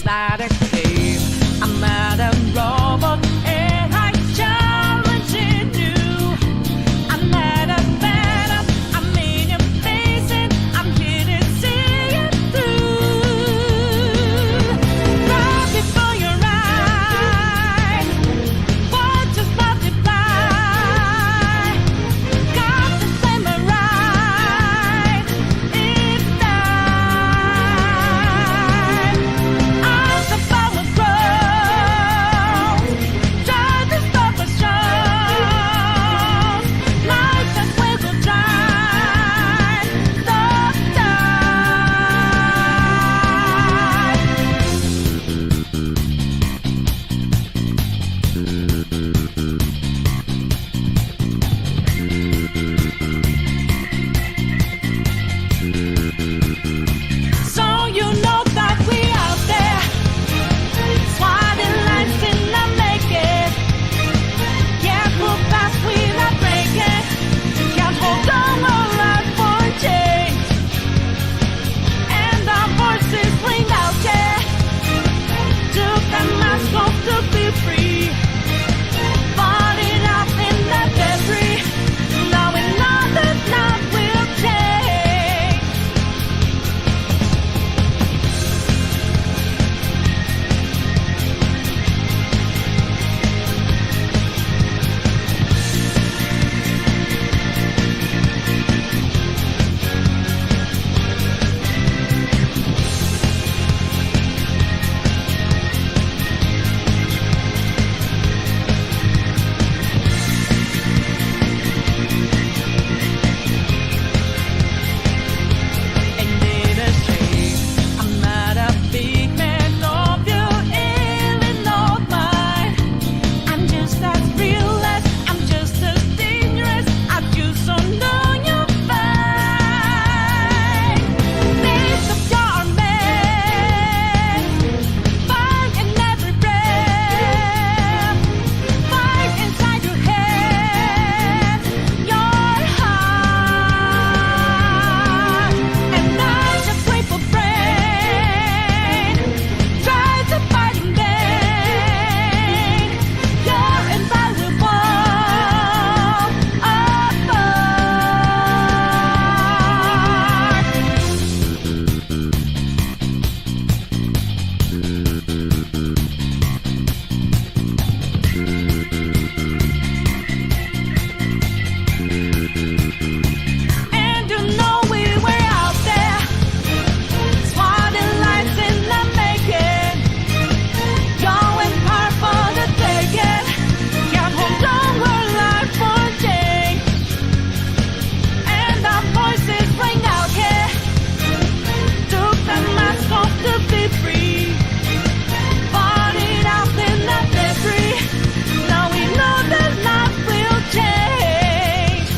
inside a cave. I'm not a robot and I challenging you. I'm not a phantom, I'm in your face and I'm here to see it through. Right before your eyes, what just multiply? Got the samurai, it's time. As the power grows, try to stop us shows. Light just will go dry. Stop So you know that we out there, swatting lines in the making. Can't move fast, we not breaking. Can't hold on our life for change. And our voices ring out, yeah. Took the mask off to be free. Fought it out in the debris. Now we know that love will change. And in a shame, I'm not a big man of your Illinois mind. I'm just as real, I'm just as dangerous. I just don't know your fight. Lift up your man, fight in every breath, fight inside your head, your heart. And I just wait for brain, try to fight in vain. Your and I will fall And you know we were out there, swatting lines in the making. Going hard for the taking. Can't hold on our life for change. And our voices ring out, yeah. Took the mask off to be free. Fought it out in the debris. Now we know that love will change.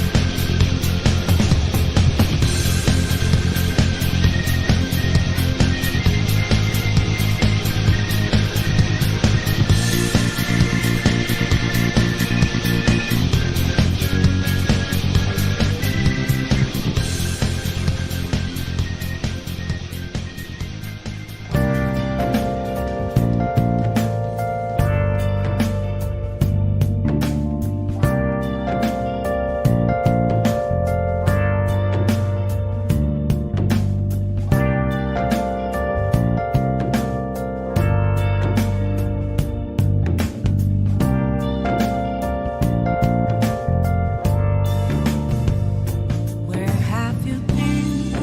Where have you been?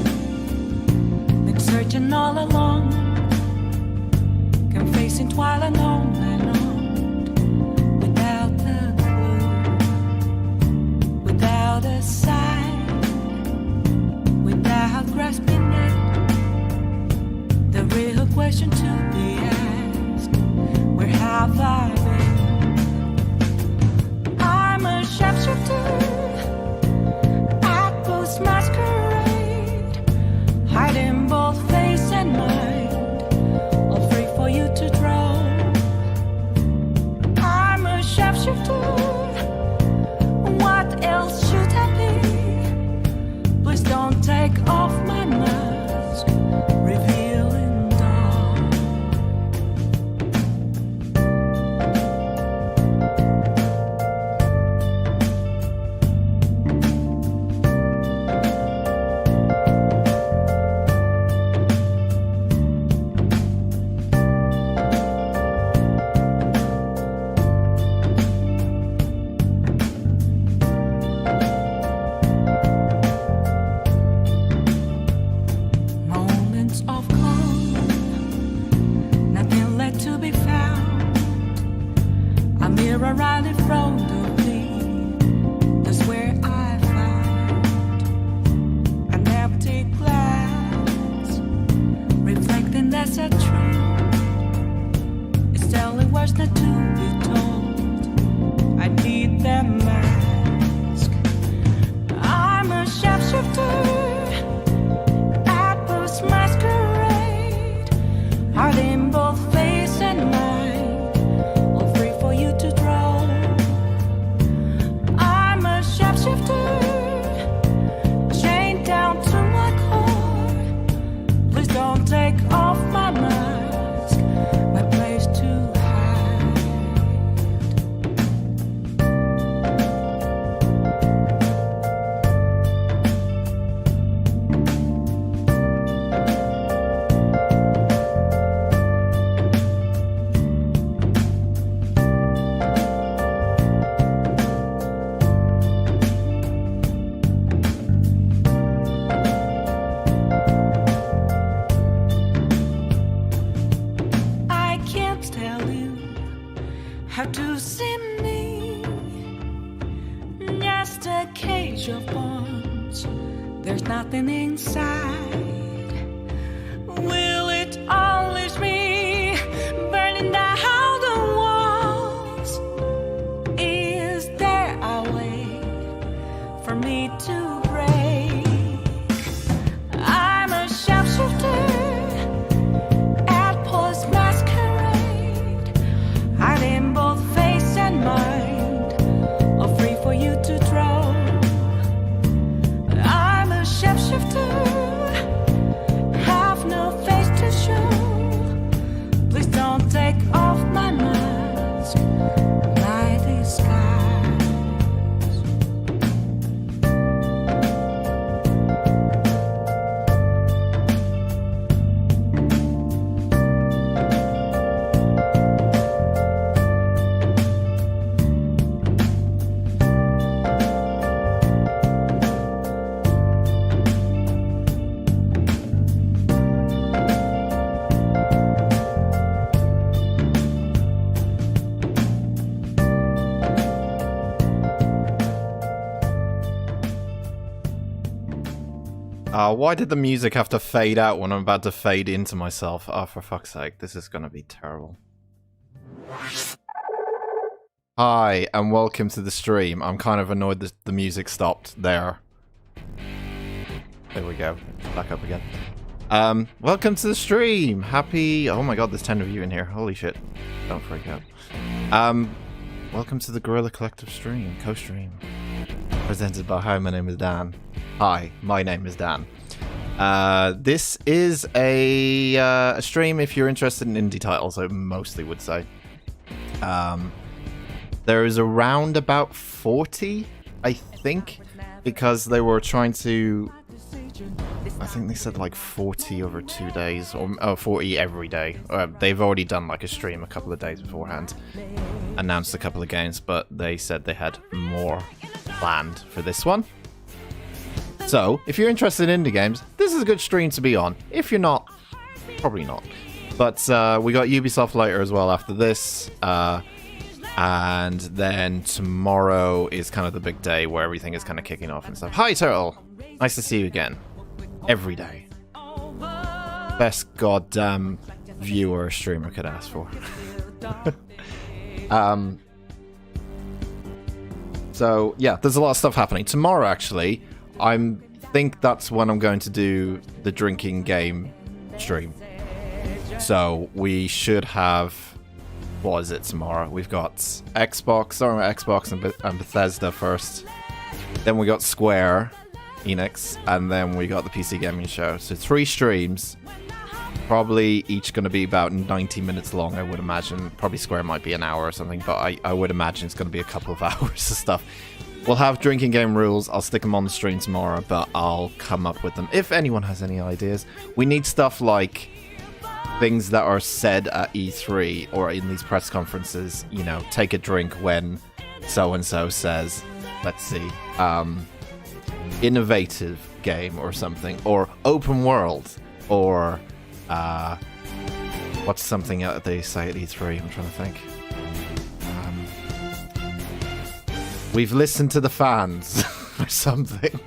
Been searching all along, confessing twilight on and on, without a clue, without a sign, without grasping it. The real question to be asked: where have I been? I'm a sharpshooter, Aqua's masquerade, hiding both face and mind, all free for you to draw. streets of gold, nothing left to be found. A mirror right in front of me, that's where I found an empty glass, reflecting that's a truth. It's telling words not to be told. I need that mask. I'm a sharpshooter at this masquerade, heart in both face and mind, all free for you to draw. I'm a sharpshooter, chained down to my core. Please don't take off my mask, my place to hide. I can't tell you how to see me. Just a cage of bones. There's nothing inside. Will it unleash me, burning down the walls? Is there a way for me to break? I'm a sharpshooter at post masquerade, hiding both face and mind, all free for you to draw. I'm a sharpshooter, have no face to show. Please don't take off my mask, my disguise. Why did the music have to fade out when I'm about to fade into myself? Oh, for fuck's sake, this is gonna be terrible. Hi, and welcome to the stream. I'm kind of annoyed that the music stopped there. There we go. Back up again. Welcome to the stream. Happy... Oh my god, there's 10 of you in here. Holy shit. Don't freak out. Welcome to the Guerrilla Collective stream, co-stream. Presented by HiMyNameIsDan. Hi, my name is Dan. This is a stream if you're interested in indie titles, I mostly would say. There is around about 40, I think, because they were trying to... I think they said like 40 over 2 days, or 40 every day. They've already done like a stream a couple of days beforehand, announced a couple of games, but they said they had more planned for this one. So, if you're interested in indie games, this is a good stream to be on. If you're not, probably not. But we got Ubisoft later as well after this. And then tomorrow is kind of the big day where everything is kind of kicking off and stuff. Hi, Turtle! Nice to see you again. Every day. Best goddamn viewer a streamer could ask for. So, yeah, there's a lot of stuff happening. Tomorrow, actually, I think that's when I'm going to do the drinking game stream. So, we should have... What is it tomorrow? We've got Xbox and Bethesda first. Then we got Square, Enix, and then we got the PC Gaming Show. So 3 streams, probably each going to be about 90 minutes long, I would imagine. Probably Square might be an hour or something, but I would imagine it's going to be a couple of hours of stuff. We'll have drinking game rules. I'll stick them on the stream tomorrow, but I'll come up with them. If anyone has any ideas, we need stuff like things that are said at E3 or in these press conferences, you know, take a drink when so-and-so says, let's see, innovative game or something, or open world, or what's something that they say at E3? I'm trying to think. We've listened to the fans or something.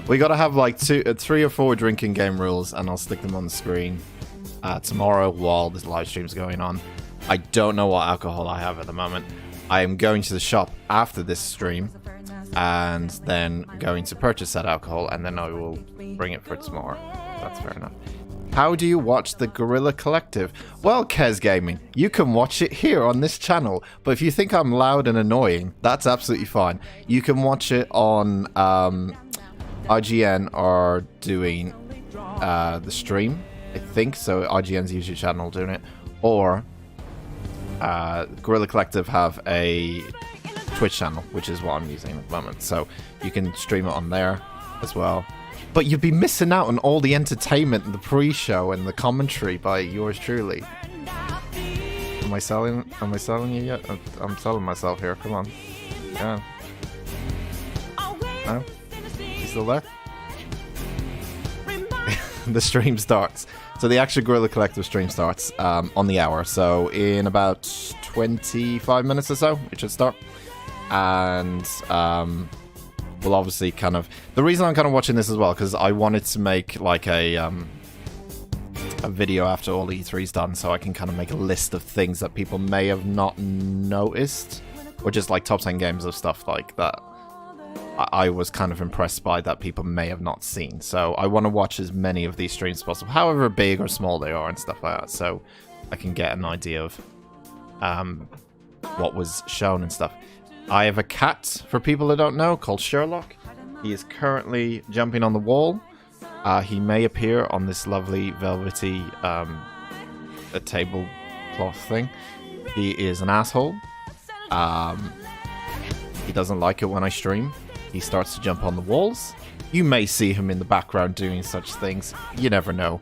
We got to have like 3 or 4 drinking game rules, and I'll stick them on the screen tomorrow while this live stream's going on. I don't know what alcohol I have at the moment. I am going to the shop after this stream and then going to purchase that alcohol, and then I will bring it for tomorrow. That's fair enough. How do you watch the Guerrilla Collective? Well, Kez Gaming, you can watch it here on this channel, but if you think I'm loud and annoying, that's absolutely fine. You can watch it on IGN are doing the stream, I think, so IGN's YouTube channel doing it, or Guerrilla Collective have a Twitch channel, which is what I'm using at the moment, so you can stream it on there as well. But you'd be missing out on all the entertainment and the pre-show and the commentary by yours truly. Am I selling you yet? I'm selling myself here. Come on. Yeah. No? You still there? The stream starts. So the actual Guerrilla Collective stream starts on the hour. So in about 25 minutes or so, it should start. And we'll obviously kind of... The reason I'm kind of watching this as well, because I wanted to make like a video after all E3's done, so I can kind of make a list of things that people may have not noticed, or just like top 10 games of stuff like that I was kind of impressed by that people may have not seen. So I want to watch as many of these streams as possible, however big or small they are and stuff like that, so I can get an idea of what was shown and stuff. I have a cat, for people that don't know, called Sherlock. He is currently jumping on the wall. He may appear on this lovely velvety a tablecloth thing. He is an asshole. He doesn't like it when I stream. He starts to jump on the walls. You may see him in the background doing such things. You never know.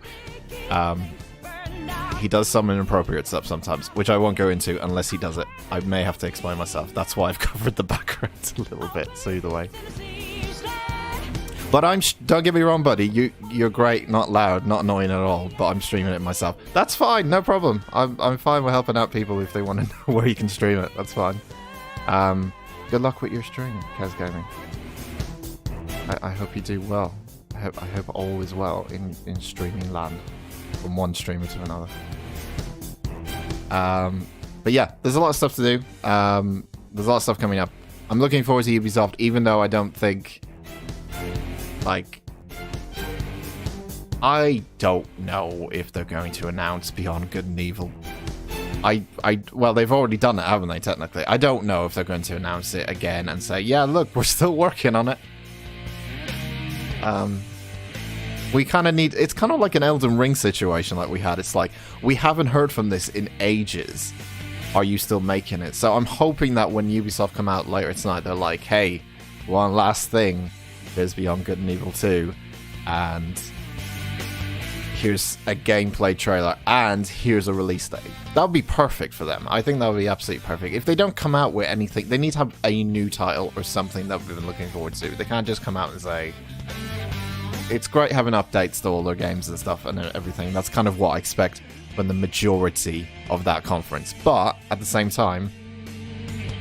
He does some inappropriate stuff sometimes, which I won't go into unless he does it. I may have to explain myself. That's why I've covered the background a little bit, so either way. But don't get me wrong, buddy. You're great, not loud, not annoying at all, but I'm streaming it myself. That's fine, no problem. I'm fine with helping out people if they want to know where you can stream it. That's fine. Good luck with your stream, Kez Gaming. I hope you do well. I hope all is well in streaming land. From one streamer to another. But yeah, there's a lot of stuff to do. There's a lot of stuff coming up. I'm looking forward to Ubisoft, even though I don't think... Like... I don't know if they're going to announce Beyond Good and Evil. Well, they've already done it, haven't they, technically? I don't know if they're going to announce it again and say, yeah, look, we're still working on it. We kind of need... It's kind of like an Elden Ring situation like we had. It's like, we haven't heard from this in ages. Are you still making it? So I'm hoping that when Ubisoft come out later tonight, they're like, hey, one last thing. There's Beyond Good and Evil 2. And here's a gameplay trailer. And here's a release date. That would be perfect for them. I think that would be absolutely perfect. If they don't come out with anything, they need to have a new title or something that we've been looking forward to. They can't just come out and say... It's great having updates to all their games and stuff and everything. That's kind of what I expect from the majority of that conference. But at the same time,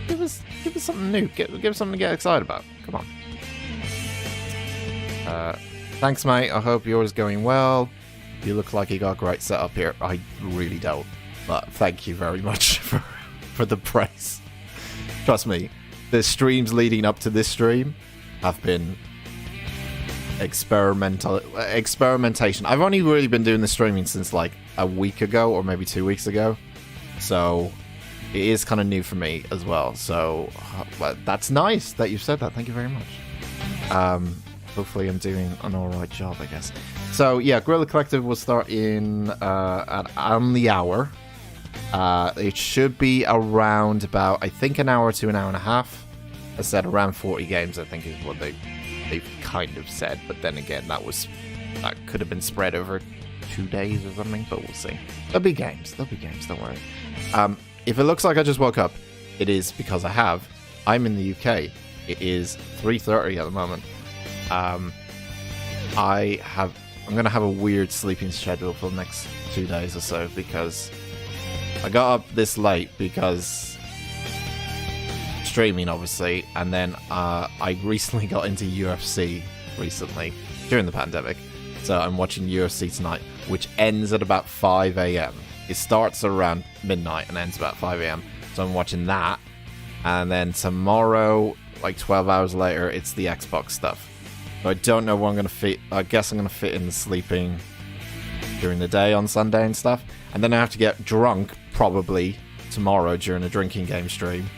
give us something new. Give us something to get excited about. Come on. Thanks, mate. I hope yours is going well. You look like you got a great setup here. I really don't. But thank you very much for the praise. Trust me, the streams leading up to this stream have been experimentation. I've only really been doing the streaming since like a week ago or maybe 2 weeks ago, so it is kind of new for me as well. So that's nice that you've said that. Thank you very much. Hopefully I'm doing an alright job, I guess. So yeah, Guerrilla Collective will start on the hour. It should be around about, I think, an hour to an hour and a half. I said around 40 games, I think, is what they've kind of said, but then again, that could have been spread over 2 days or something, but we'll see. There'll be games, don't worry. If it looks like I just woke up, it is because I have. I'm in the UK. It is 3:30 at the moment. I'm I'm gonna have a weird sleeping schedule for the next 2 days or so because I got up this late because streaming, obviously, and then I recently got into UFC recently during the pandemic, so I'm watching UFC tonight, which ends at about 5 a.m. It starts around midnight and ends about 5 a.m. So I'm watching that, and then tomorrow, like 12 hours later, it's the Xbox stuff. So I don't know where I'm gonna fit. I guess I'm gonna fit in the sleeping during the day on Sunday and stuff, and then I have to get drunk probably tomorrow during a drinking game stream.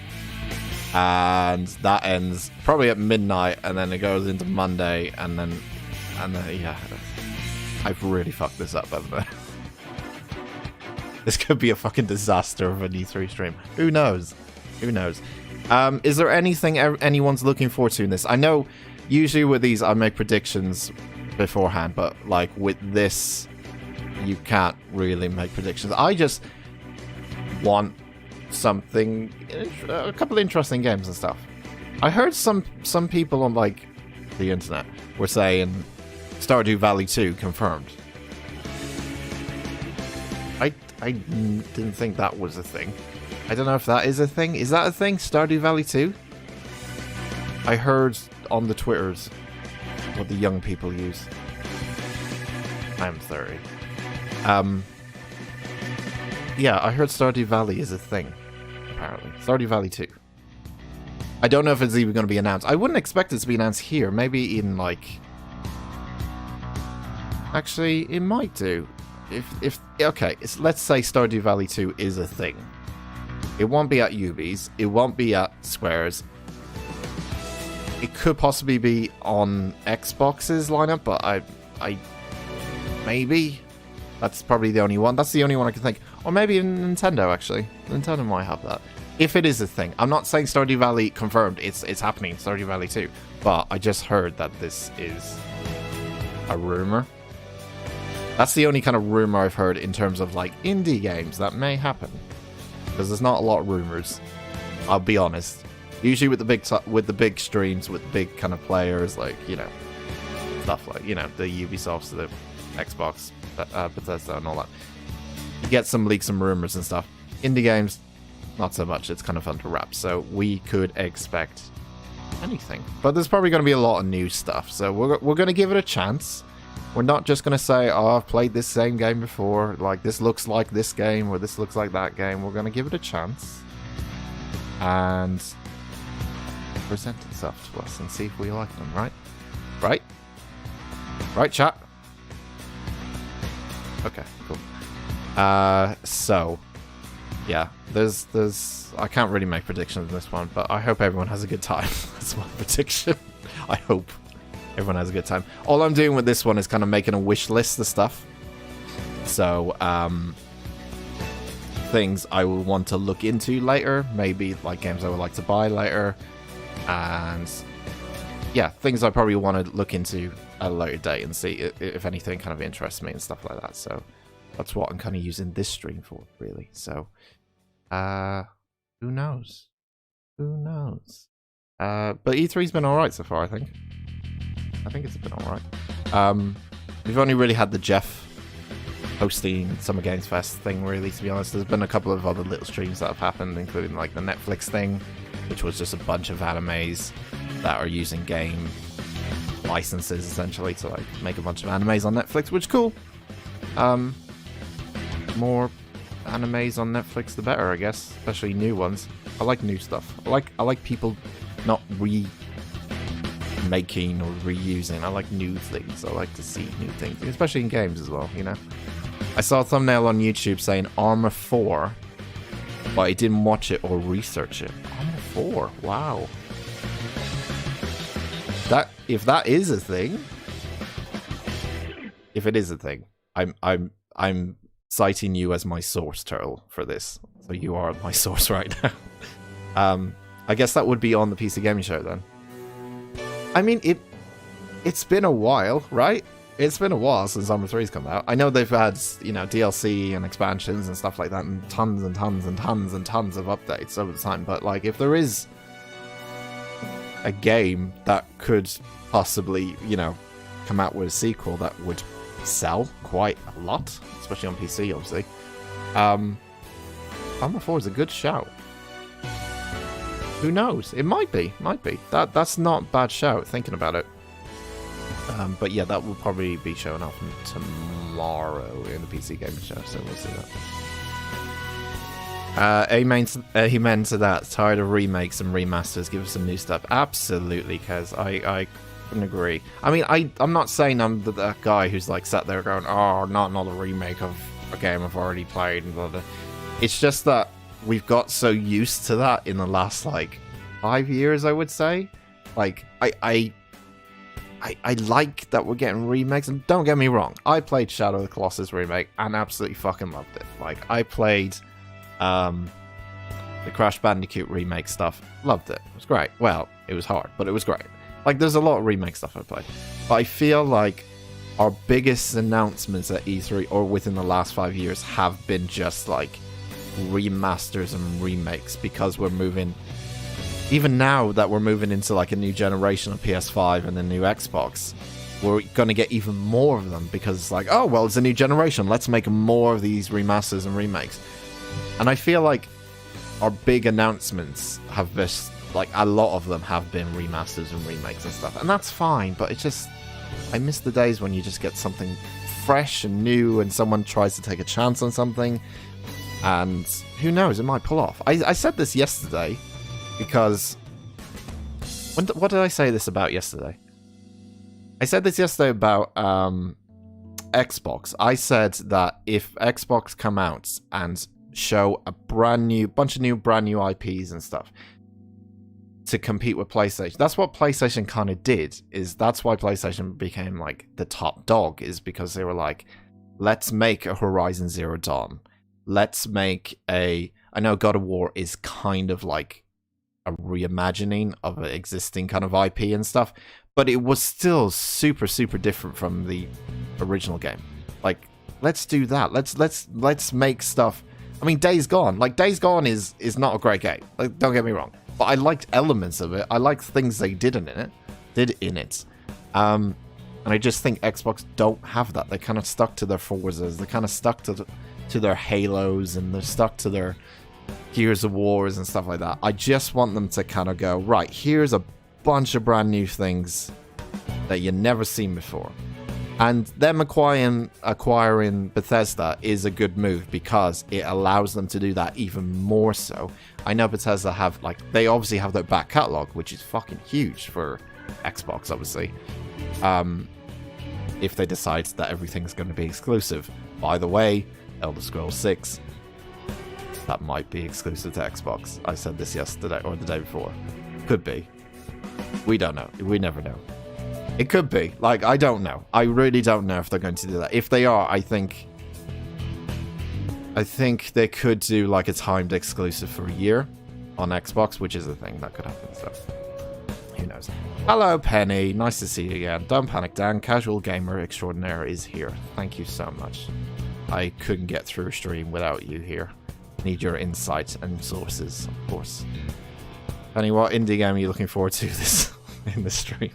And that ends probably at midnight, and then it goes into Monday, and then yeah, I've really fucked this up, haven't I? This could be a fucking disaster of an E3 stream. Who knows? Who knows? Is there anything anyone's looking forward to in this? I know usually with these I make predictions beforehand, but like with this, you can't really make predictions. I just want something, a couple of interesting games and stuff. I heard some people on like the internet were saying Stardew Valley 2 confirmed. I didn't think that was a thing. I don't know if that is a thing. Is that a thing? Stardew Valley 2? I heard on the Twitters what the young people use. I'm 30. Yeah, I heard Stardew Valley is a thing, apparently. Stardew Valley 2. I don't know if it's even going to be announced. I wouldn't expect it to be announced here. Maybe in, like... Actually, it might do. Okay, let's say Stardew Valley 2 is a thing. It won't be at Ubi's. It won't be at Square's. It could possibly be on Xbox's lineup, but I maybe that's probably the only one. That's the only one I can think. Or maybe in Nintendo, actually. Nintendo might have that. If it is a thing. I'm not saying Stardew Valley confirmed. It's happening, Stardew Valley 2. But I just heard that this is a rumor. That's the only kind of rumor I've heard in terms of like indie games that may happen. Because there's not a lot of rumors. I'll be honest. Usually with the big streams, with big kind of players, like, you know, stuff like, you know, the Ubisofts, the Xbox, Bethesda and all that. You get some leaks and rumors and stuff. Indie games, not so much. It's kind of fun to wrap. So we could expect anything. But there's probably going to be a lot of new stuff. So we're going to give it a chance. We're not just going to say, oh, I've played this same game before. Like, this looks like this game or this looks like that game. We're going to give it a chance. And present itself to us and see if we like them, right? Right? Right, chat? Okay, cool. So, yeah, there's I can't really make predictions in this one, but I hope everyone has a good time. That's my prediction. I hope everyone has a good time. All I'm doing with this one is kind of making a wish list of stuff. So, things I will want to look into later, maybe like games I would like to buy later, and yeah, things I probably want to look into at a later date and see if anything kind of interests me and stuff like that. So that's what I'm kind of using this stream for, really. So who knows? Who knows? But E3's been alright so far, I think it's been alright. We've only really had the Jeff hosting Summer Games Fest thing, really, to be honest. There's been a couple of other little streams that have happened, including like the Netflix thing, which was just a bunch of animes that are using game licenses essentially to like make a bunch of animes on Netflix, which is cool. More animes on Netflix the better, I guess, especially new ones. I like new stuff. I like people not remaking or reusing. I like new things. I like to see new things, especially in games as well, you know. I saw a thumbnail on YouTube saying Arma 4, but I didn't watch it or research it. Arma 4, wow. If that is a thing, if it is a thing, I'm citing you as my source, Turtle, for this. So you are my source right now. I guess that would be on the PC Gaming Show then. I mean, it's been a while, right? It's been a while since Arma 3's come out. I know they've had, you know, DLC and expansions and stuff like that, and tons and tons and tons and tons of updates over the time. But like, if there is a game that could possibly, you know, come out with a sequel that would sell quite a lot, especially on PC, obviously. Arma 4 is a good shout. Who knows? It might be. That's not a bad shout, thinking about it. But yeah, that will probably be showing up tomorrow in the PC Gaming Show, so we'll see that. Amen to that. Tired of remakes and remasters. Give us some new stuff. Absolutely, Kez. I couldn't agree. I mean, I'm not saying I'm that guy who's like sat there going, oh, not another remake of a game I've already played and blah, blah. It's just that we've got so used to that in the last like 5 years, I would say. Like I like that we're getting remakes, and don't get me wrong, I played Shadow of the Colossus remake and absolutely fucking loved it. Like I played the Crash Bandicoot remake stuff, loved it. It was great. Well, it was hard, but it was great. Like there's a lot of remake stuff I played. But I feel like our biggest announcements at E3 or within the last 5 years have been just like remasters and remakes, because we're moving, even now that we're moving into like a new generation of PS5 and the new Xbox, we're going to get even more of them, because it's like, oh well, it's a new generation, let's make more of these remasters and remakes. And I feel like our big announcements have just, like, a lot of them have been remasters and remakes and stuff, and that's fine, but it just, I miss the days when you just get something fresh and new and someone tries to take a chance on something, and who knows, it might pull off. I said this yesterday, because what did I say this about yesterday? I said this yesterday about Xbox. I said that if Xbox come out and show a brand new IPs and stuff to compete with PlayStation, that's what PlayStation kind of did. That's why PlayStation became like the top dog, is because they were like, let's make a Horizon Zero Dawn. Let's make I know God of War is kind of like a reimagining of an existing kind of IP and stuff, but it was still super, super different from the original game. Like, let's do that. Let's make stuff. I mean, Days Gone. Like, Days Gone is not a great game. Like, don't get me wrong. But I liked elements of it. I liked things they did in it. And I just think Xbox don't have that. They kind of stuck to their Forzas. They kind of stuck to their Halos, and they're stuck to their Gears of Wars and stuff like that. I just want them to kind of go, right, here's a bunch of brand new things that you've never seen before. And them acquiring Bethesda is a good move, because it allows them to do that even more so. I know Bethesda have, like, they obviously have their back catalog, which is fucking huge for Xbox, obviously. If they decide that everything's going to be exclusive. By the way, Elder Scrolls 6, that might be exclusive to Xbox. I said this yesterday or the day before. Could be. We don't know. We never know. It could be. Like, I don't know. I really don't know if they're going to do that. If they are, I think they could do like a timed exclusive for a year on Xbox, which is a thing that could happen. So who knows? Hello, Penny. Nice to see you again. Don't panic, Dan. Casual gamer extraordinaire is here. Thank you so much. I couldn't get through a stream without you here. Need your insights and sources, of course. Penny, what indie game are you looking forward to this in this stream?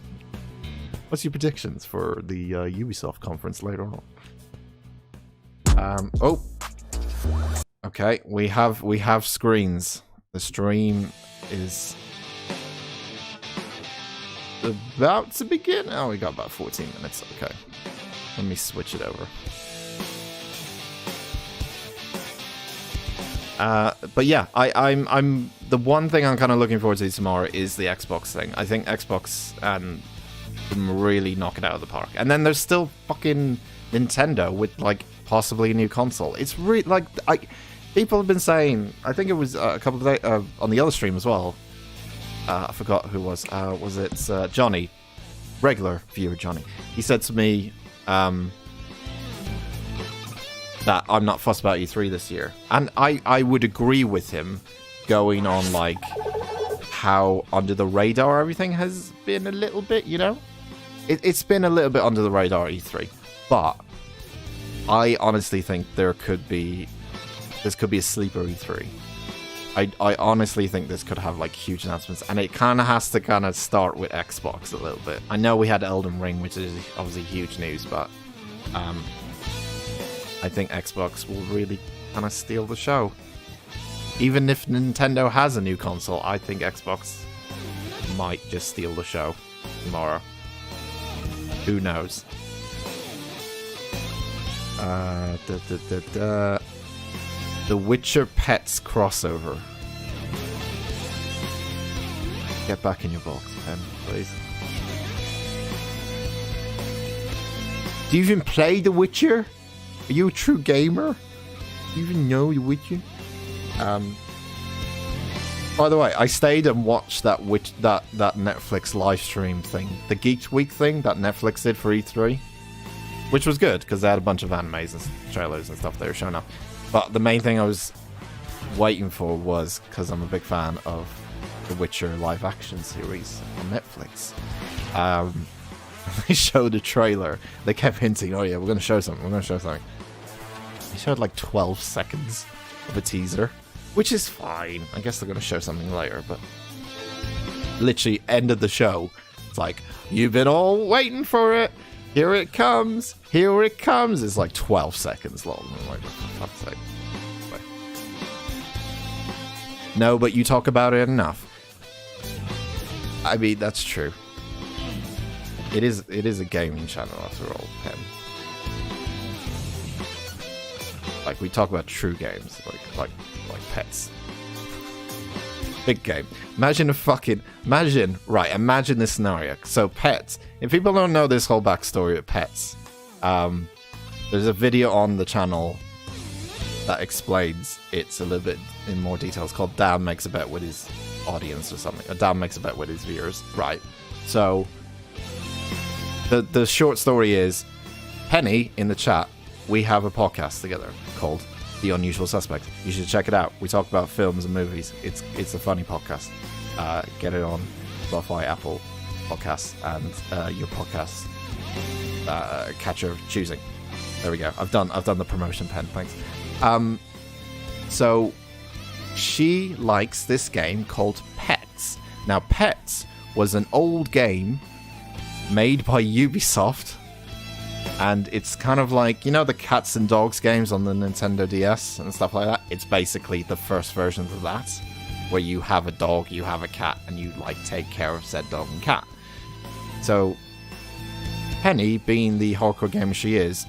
What's your predictions for the Ubisoft conference later on? Oh, okay. We have screens. The stream is about to begin. Oh, we got about 14 minutes. Okay, let me switch it over. But yeah, I'm the one thing I'm kind of looking forward to tomorrow is the Xbox thing. I think Xbox and really knock it out of the park. And then there's still fucking Nintendo with like possibly a new console. It's really like people have been saying. I think it was a couple of days on the other stream as well. I forgot who it was. Was it Johnny, regular viewer Johnny? He said to me that I'm not fussed about E3 this year, and I would agree with him, going on like how under the radar everything has been a little bit, you know. It's been a little bit under the radar E3, but I honestly think this could be a sleeper E3. I honestly think this could have like huge announcements, and it kind of has to kind of start with Xbox a little bit. I know we had Elden Ring, which is obviously huge news, but I think Xbox will really kind of steal the show. Even if Nintendo has a new console, I think Xbox might just steal the show tomorrow. Who knows? The Witcher Pets crossover. Get back in your box, Pen, please. Do you even play The Witcher? Are you a true gamer? Do you even know The Witcher? By the way, I stayed and watched that Netflix live stream thing, the Geek Week thing that Netflix did for E3, which was good because they had a bunch of animes and trailers and stuff they were showing up. But the main thing I was waiting for was, because I'm a big fan of the Witcher live action series on Netflix. They showed a trailer. They kept hinting, "Oh yeah, we're going to show something. We're going to show something." They showed like 12 seconds of a teaser. Which is fine. I guess they're going to show something later, but literally end of the show. It's like, you've been all waiting for it. Here it comes. Here it comes. It's like 12 seconds long. I'm like, for fuck's sake. Like, no, but you talk about it enough. I mean, that's true. It is a gaming channel after all, Pen. Like, we talk about true games, like Pets. Big game. Imagine this scenario. So Pets, if people don't know this whole backstory of Pets, there's a video on the channel that explains it a little bit in more detail. It's called Dan Makes a Bet with his audience or something. Or Dan Makes a Bet with his viewers. Right. So, the short story is, Penny, in the chat, we have a podcast together called The Unusual Suspect. You should check it out. We talk about films and movies. It's a funny podcast. Get it on Spotify, Apple Podcasts, and your podcast catcher of choosing. There we go. I've done the promotion, Pen. Thanks. So she likes this game called Pets. Now, Pets was an old game made by Ubisoft. And it's kind of like, you know, the cats and dogs games on the Nintendo DS and stuff like that? It's basically the first version of that, where you have a dog, you have a cat, and you, like, take care of said dog and cat. So, Penny, being the hardcore gamer she is,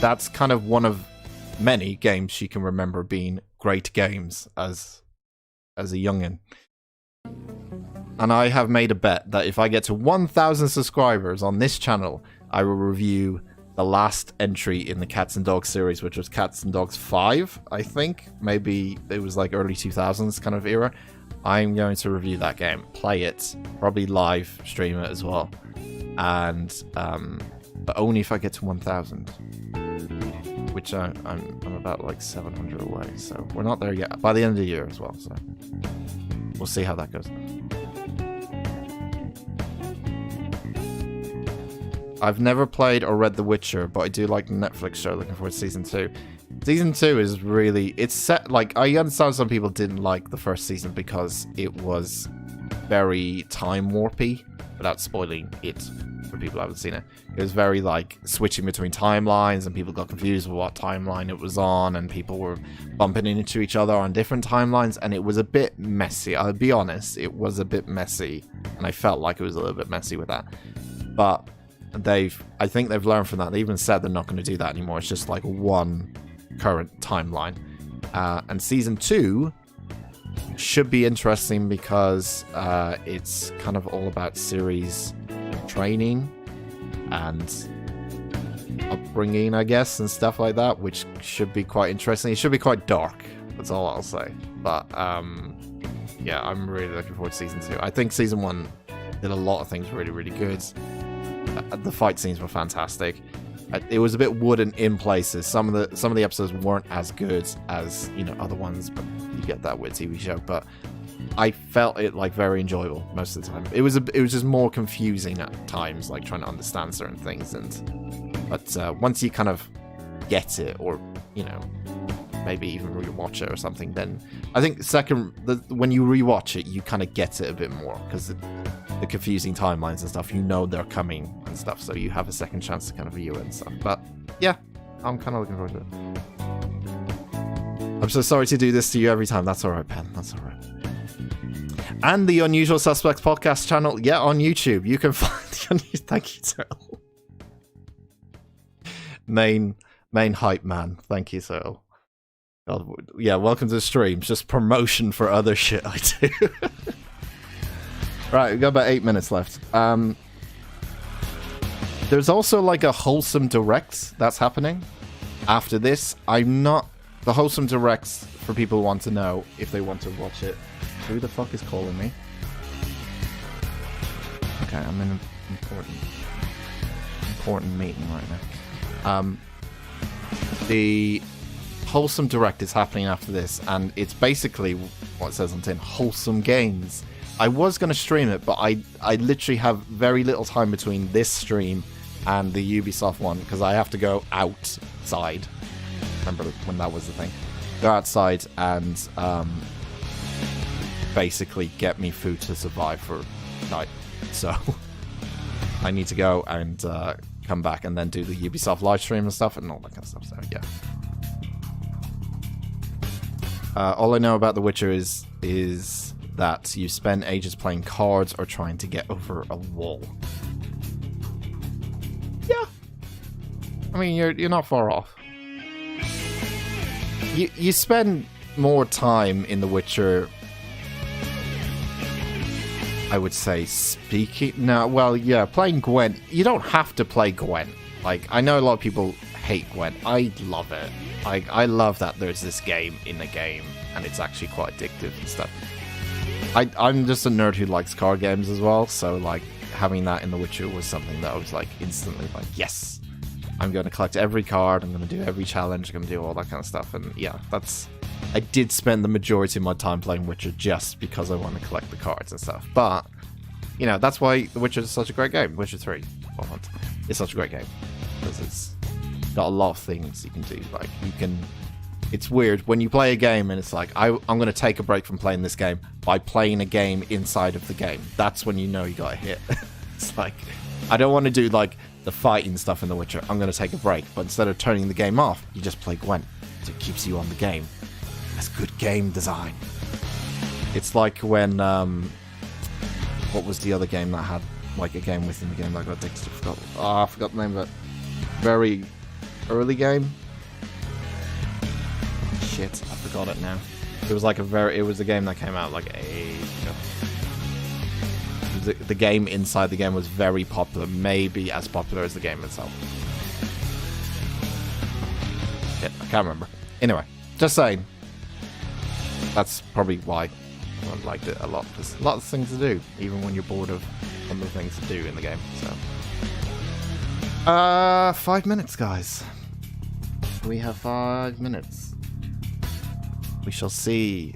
that's kind of one of many games she can remember being great games as a youngin'. And I have made a bet that if I get to 1,000 subscribers on this channel, I will review the last entry in the Cats and Dogs series, which was Cats and Dogs 5, I think. Maybe it was like early 2000s kind of era. I'm going to review that game, play it, probably live stream it as well. And, but only if I get to 1,000. Which I'm about like 700 away, so we're not there yet. By the end of the year as well, so we'll see how that goes. I've never played or read The Witcher, but I do like the Netflix show. Looking forward to season 2. Season 2 is really... It's set... Like, I understand some people didn't like the first season because it was very time warpy, without spoiling it for people who haven't seen it. It was very, like, switching between timelines, and people got confused with what timeline it was on, and people were bumping into each other on different timelines, and it was a bit messy. I'll be honest, it was a bit messy, and I felt like it was a little bit messy with that. But... I think they've learned from that. They even said they're not going to do that anymore. It's just like one current timeline. And season 2 should be interesting because it's kind of all about Ciri's training and upbringing, I guess, and stuff like that, which should be quite interesting. It should be quite dark. That's all I'll say. But yeah, I'm really looking forward to season 2. I think season 1 did a lot of things really, really good. The fight scenes were fantastic. It was a bit wooden in places. Some of the episodes weren't as good as, you know, other ones, but you get that with a TV show. But I felt it like very enjoyable most of the time. It was just more confusing at times, like trying to understand certain things. But once you kind of get it, or you know, maybe even rewatch it or something, then I think when you rewatch it, you kind of get it a bit more because the confusing timelines and stuff, you know they're coming and stuff, so you have a second chance to kind of view it and stuff. But yeah, I'm kind of looking forward to it. I'm so sorry to do this to you every time. That's all right, Pen. That's all right. And the Unusual Suspects podcast channel, yeah, on YouTube. You can find the unusual. Thank you, Cyril. Main hype man. Thank you, Cyril. God, yeah, welcome to the stream. Just promotion for other shit I do. Right, we've got about 8 minutes left. There's also like a wholesome direct that's happening after this. The wholesome directs, for people who want to know if they want to watch it. Who the fuck is calling me? Okay, I'm in an important meeting right now. The wholesome direct is happening after this, and it's basically what it says on tin, wholesome games. I was going to stream it, but I literally have very little time between this stream and the Ubisoft one, because I have to go outside. Remember when that was the thing? Go outside and basically get me food to survive for night. So I need to go and come back and then do the Ubisoft live stream and stuff and all that kind of stuff. So yeah. All I know about The Witcher is that you spend ages playing cards or trying to get over a wall. Yeah. I mean, you're not far off. You spend more time in The Witcher, I would say, speaking... No, well, yeah, playing Gwent. You don't have to play Gwent. Like, I know a lot of people hate Gwent. I love it. I love that there's this game in a game, and it's actually quite addictive and stuff. I'm just a nerd who likes card games as well, so, like, having that in The Witcher was something that I was, like, instantly like, yes! I'm going to collect every card, I'm going to do every challenge, I'm going to do all that kind of stuff, and yeah, I did spend the majority of my time playing Witcher just because I want to collect the cards and stuff. But, you know, that's why The Witcher is such a great game. Witcher 3, it's such a great game. Because it's got a lot of things you can do. Like, it's weird when you play a game and it's like, I'm going to take a break from playing this game by playing a game inside of the game. That's when you know you got a hit. It's like, I don't want to do, like, the fighting stuff in The Witcher. I'm going to take a break. But instead of turning the game off, you just play Gwent. So it keeps you on the game. That's good game design. It's like when, what was the other game that had, like, a game within the game that I got addicted to? I forgot the name of it. Very early game. Shit, I forgot it now. It was like it was a game that came out like ages ago. The game inside the game was very popular, maybe as popular as the game itself. Shit, I can't remember. Anyway, just saying. That's probably why I liked it a lot. There's a lot of things to do, even when you're bored of other things to do in the game. So, 5 minutes, guys. We have 5 minutes. We shall see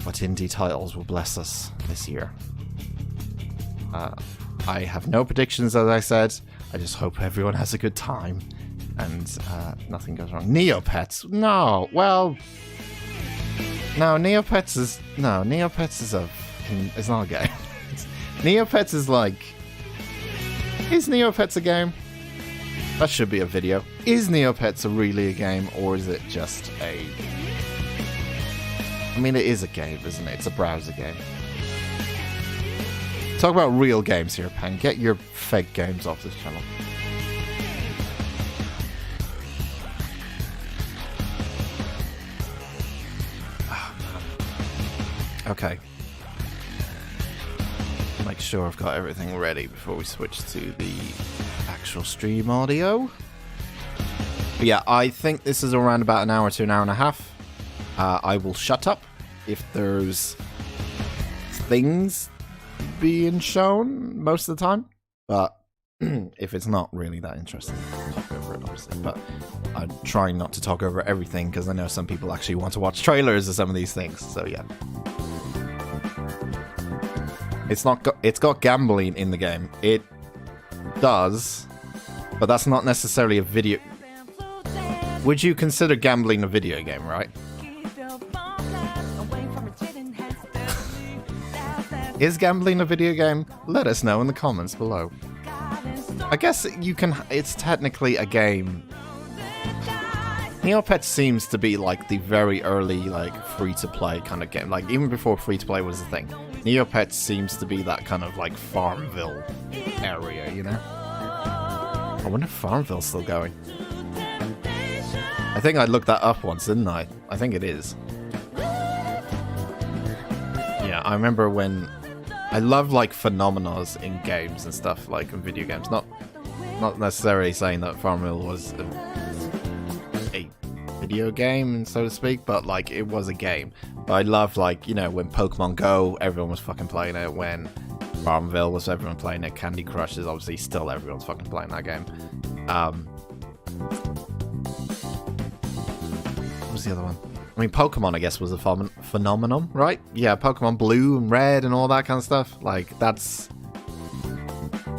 what indie titles will bless us this year. I have no predictions, as I said. I just hope everyone has a good time and nothing goes wrong. Neopets? No. Well, no. Neopets is it's not a game. Neopets is like. Is Neopets a game? That should be a video. Is Neopets really a game, or is it just a... I mean, it is a game, isn't it? It's a browser game. Talk about real games here, Pan. Get your fake games off this channel. Oh, man. Okay. Make sure I've got everything ready before we switch to the actual stream audio. But yeah, I think this is around about an hour to an hour and a half. I will shut up if there's things being shown most of the time, but if it's not really that interesting, I'll talk over it, obviously. But I'm trying not to talk over everything because I know some people actually want to watch trailers of some of these things. So yeah, it's got gambling in the game. It does, but that's not necessarily a video. Would you consider gambling a video game, right? Is gambling a video game? Let us know in the comments below. I guess you can. It's technically a game. Neopets seems to be like the very early, like, free-to-play kind of game. Like, even before free-to-play was a thing. Neopets seems to be that kind of, like, Farmville area, you know? I wonder if Farmville's still going. I think I looked that up once, didn't I? I think it is. Yeah, I remember when... I love, like, phenomenas in games and stuff, like, in video games. Not necessarily saying that Farmville was a video game, so to speak, but like it was a game. But I love, like, you know, when Pokemon Go, everyone was fucking playing it. When Farmville was everyone playing it. Candy Crush is obviously still everyone's fucking playing that game. What was the other one? I mean, Pokemon, I guess, was a phenomenon, right? Yeah, Pokemon Blue and Red and all that kind of stuff. Like, that's...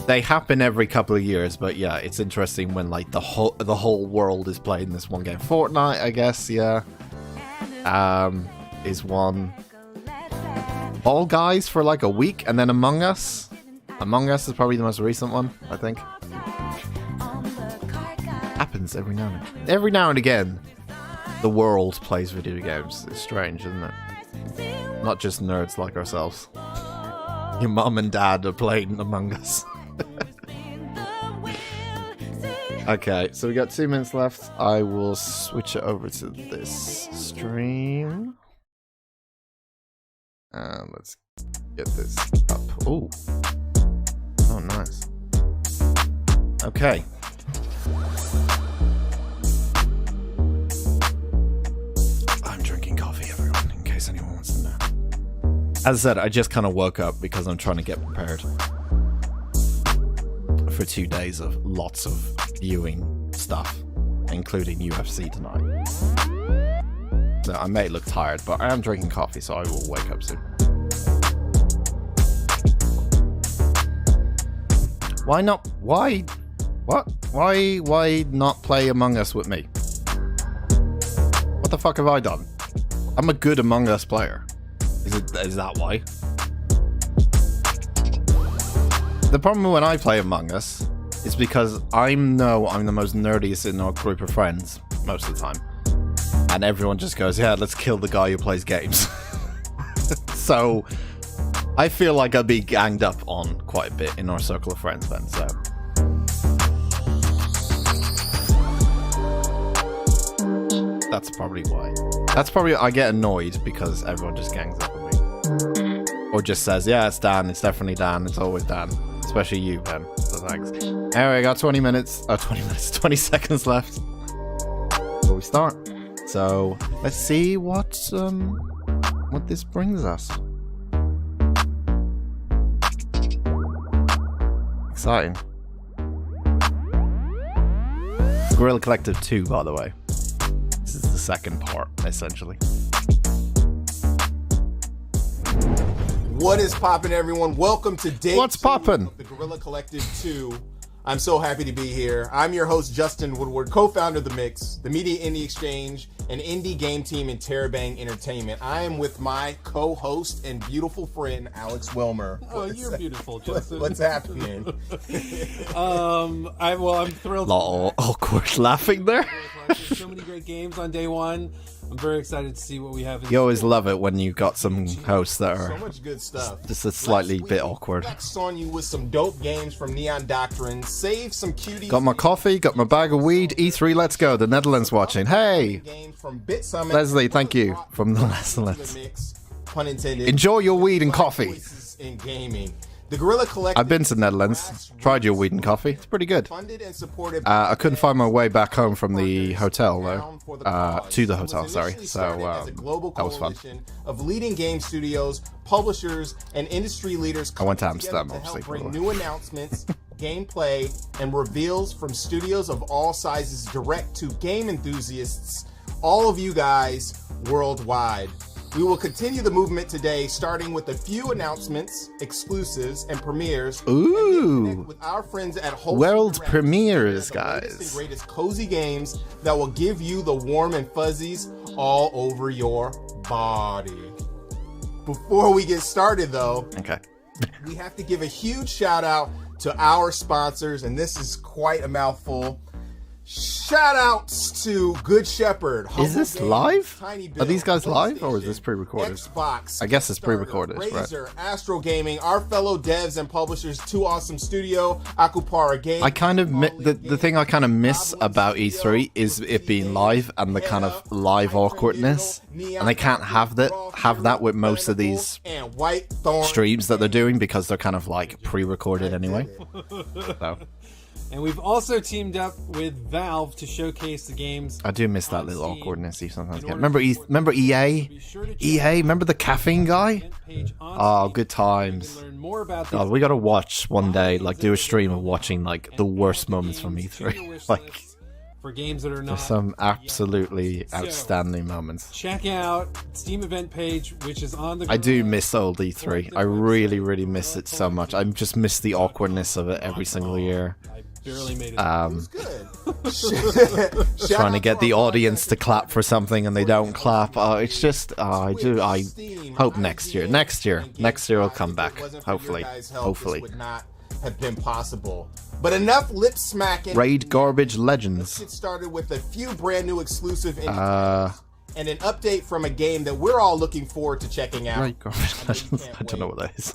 They happen every couple of years, but yeah, it's interesting when, like, the whole world is playing this one game. Fortnite, I guess, yeah, is one. Fall Guys for like a week, and then Among Us. Among Us is probably the most recent one, I think. Happens every now and then. Every now and again, the world plays video games. It's strange, isn't it? Not just nerds like ourselves. Your mum and dad are playing Among Us. Okay, so we got 2 minutes left. I will switch it over to this stream. And let's get this up. Ooh. Oh, nice. Okay. I'm drinking coffee, everyone, in case anyone wants to know. As I said, I just kind of woke up because I'm trying to get prepared for 2 days of lots of viewing stuff, including UFC tonight. So I may look tired, but I am drinking coffee, so I will wake up soon. Why not? Why? What? Why not play Among Us with me? What the fuck have I done? I'm a good Among Us player. Is that why? The problem when I play Among Us is because I'm the most nerdiest in our group of friends most of the time. And everyone just goes, yeah, let's kill the guy who plays games. So I feel like I'd be ganged up on quite a bit in our circle of friends then, so. That's probably why. That's probably, I get annoyed because everyone just gangs up on me. Or just says, yeah, it's Dan, it's definitely Dan, it's always Dan. Especially you, Ben. So thanks. Anyway, I got 20 seconds left before we start. So let's see what this brings us. Exciting. Guerrilla Collective 2, by the way. This is the second part, essentially. What is poppin', everyone? Welcome to day What's poppin'? of the Guerrilla Collective 2. I'm so happy to be here. I'm your host, Justin Woodward, co-founder of The Mix, the Media Indie Exchange, an indie game team in Terabang Entertainment. I am with my co-host and beautiful friend, Alex Wilmer. Oh, you're beautiful, Justin. What's happening? I'm thrilled. Lot of awkward laughing there. So many great games on day one. I'm very excited to see what we have. You always love it when you got some hosts that So are much good stuff. just a slightly Last week, bit awkward. we flexed on you with some dope games from Neon Doctrine. Save some cuties. Got my coffee, got my bag of weed. E3, let's go. The Netherlands watching. Hey! Game from Bit Summit. Leslie, thank you from the Netherlands. Mix, pun intended. Enjoy your weed and coffee. Voices in gaming. The Guerrilla Collective. I've been to the Netherlands. Tried your weed and coffee. It's pretty good. Funded and supported I couldn't find my way back home from the hotel, though. To the hotel, sorry. So, that was fun. Of leading game studios, publishers, and industry leaders. I went to coming together Amsterdam, to help obviously, bring new announcements, gameplay, and reveals from studios of all sizes direct to game enthusiasts, all of you guys worldwide. We will continue the movement today, starting with a few announcements, exclusives, and premieres. Ooh. And connect with our friends at Wholesome World Direct, premieres, the latest guys. and greatest cozy games that will give you the warm and fuzzies all over your body. Before we get started, though, Okay. we have to give a huge shout out to our sponsors, and this is quite a mouthful. Shout outs to Good Shepherd. Is this Humble live? Games, Tiny Are these Build, guys live or is this PlayStation, pre-recorded? Xbox, I guess it's Kickstarter, pre-recorded, right? Razer, Astro Gaming, our fellow devs and publishers, Two Awesome Studio, Akupara Games. I kind of the thing I kind of miss about E3 is it being live and the kind of live awkwardness, and they can't have that with most of these streams that they're doing because they're kind of like pre-recorded anyway. So. And we've also teamed up with Valve to showcase the games. I do miss that little Steam. awkwardness you sometimes In get. order Remember EA? Be sure to check EA? Remember the caffeine guy? event page on Oh, Steam. good times. You can learn more about God, these we gotta watch one day, like do a stream of watching like the worst moments from games to your E3. wish Like, lists for games that are not there's some yet absolutely released. So, outstanding moments. check out Steam event page, which is on the. I do miss old E3. I really, really miss it so much. I just miss the awkwardness of it every single year. I barely made it. Good. Trying to get the audience to clap for something and they don't clap. It's just, I hope next year will come back. Hopefully. Would not have been possible. But enough lip smacking. Raid Garbage Let's Legends. get started with a few brand new exclusive indie Uh, titles and an update from a game that we're all looking forward to checking out. Raid Garbage I know you Legends. can't I don't know wait. what that is.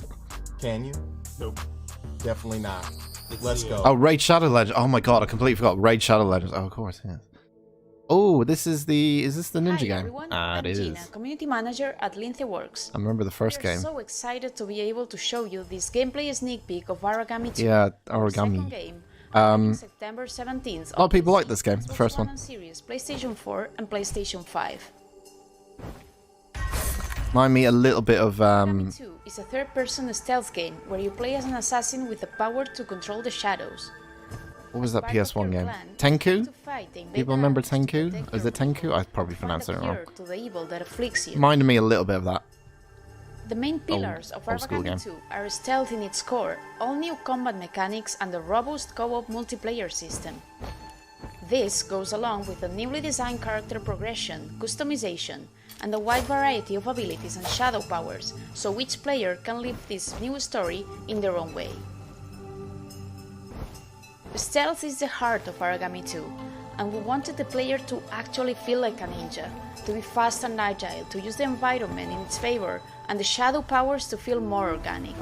Can you? Nope. Definitely not. Let's go. Oh, Raid Shadow Legends. Oh my god, I completely forgot. Raid Shadow Legends. Oh, of course, yeah. Oh, is this the Ninja Hi game? everyone, Ah, I'm it Gina, is. community manager at Lintheworks. I remember the first We're game. so excited to be able to show you this gameplay sneak peek of Origami 2. Yeah, our second Origami. game, Um, September 17th. a lot of people like this game, the first one. Series, PlayStation 4 and PlayStation 5. Remind me a little bit of Origami 2 is a third-person stealth game where you play as an assassin with the power to control the shadows. what was that Part of PS1 your game? plan is Tenku? to fight the People invader remember armies to Tenku? protect Is your it Tenku? I world probably and find pronounced a it wrong. cure to the evil that afflicts you. Reminded me a little bit of that. The main pillars of old school Origami game. 2 are stealth in its core, all new combat mechanics, and a robust co-op multiplayer system. This goes along with a newly designed character progression, customization, and a wide variety of abilities and shadow powers, so each player can live this new story in their own way. Stealth is the heart of Origami 2, and we wanted the player to actually feel like a ninja, to be fast and agile, to use the environment in its favor, and the shadow powers to feel more organic.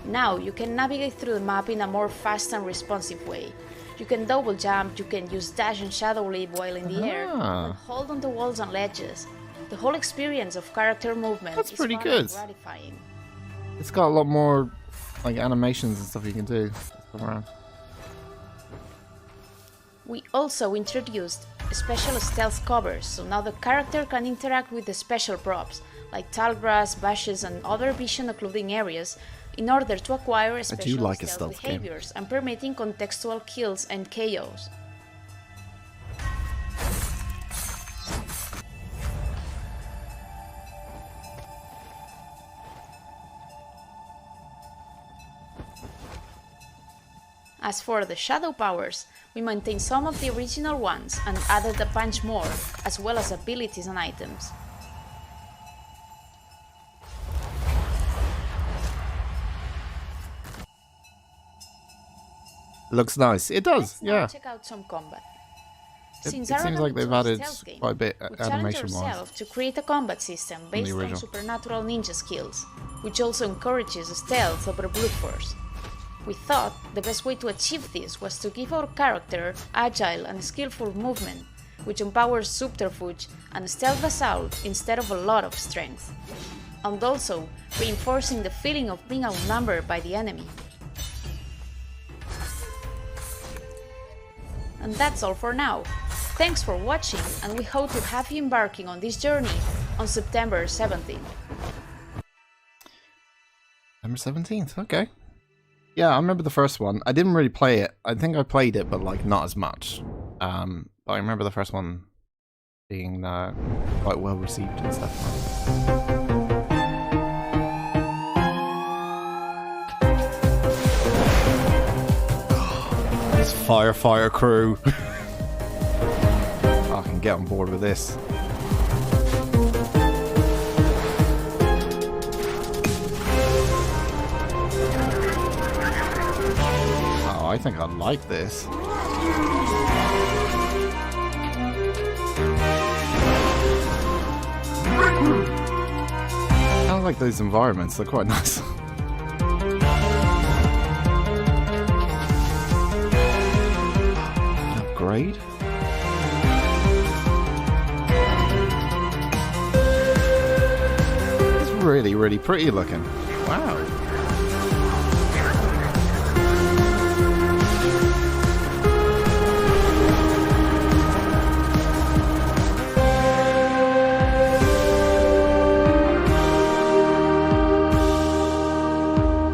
Now you can navigate through the map in a more fast and responsive way. You can double jump, you can use dash and shadow leap while in the air, and hold onto walls and ledges. The whole experience of character movement That's is pretty fun good. and gratifying. It's got a lot more like animations and stuff you can do. Stuff around. We also introduced special stealth covers, so now the character can interact with the special props, like tall grass, bushes, and other vision occluding areas, in order to acquire special like a stealth stealth game. behaviors and permitting contextual kills and KOs. As for the shadow powers, we maintained some of the original ones and added a bunch more, as well as abilities and items. Looks nice. It does, Let's now yeah. check out some combat. It Since seems Origami like they've 2 is a added stealth game, quite a bit we challenged animation-wise. ourselves to create a combat system based on original. supernatural ninja skills, which also encourages stealth over brute force. We thought the best way to achieve this was to give our character agile and skillful movement, which empowers subterfuge and stealth assault instead of a lot of strength, and also reinforcing the feeling of being outnumbered by the enemy. And that's all for now. Thanks for watching, and we hope to have you embarking on this journey on September 17th. September 17th, okay. Yeah, I remember the first one. I didn't really play it. I think I played it, but like not as much. But I remember the first one being quite well received and stuff. This firefighter crew. I can get on board with this. I think I like this. I like those environments, they're quite nice. Upgrade? It's really, really pretty looking. Wow.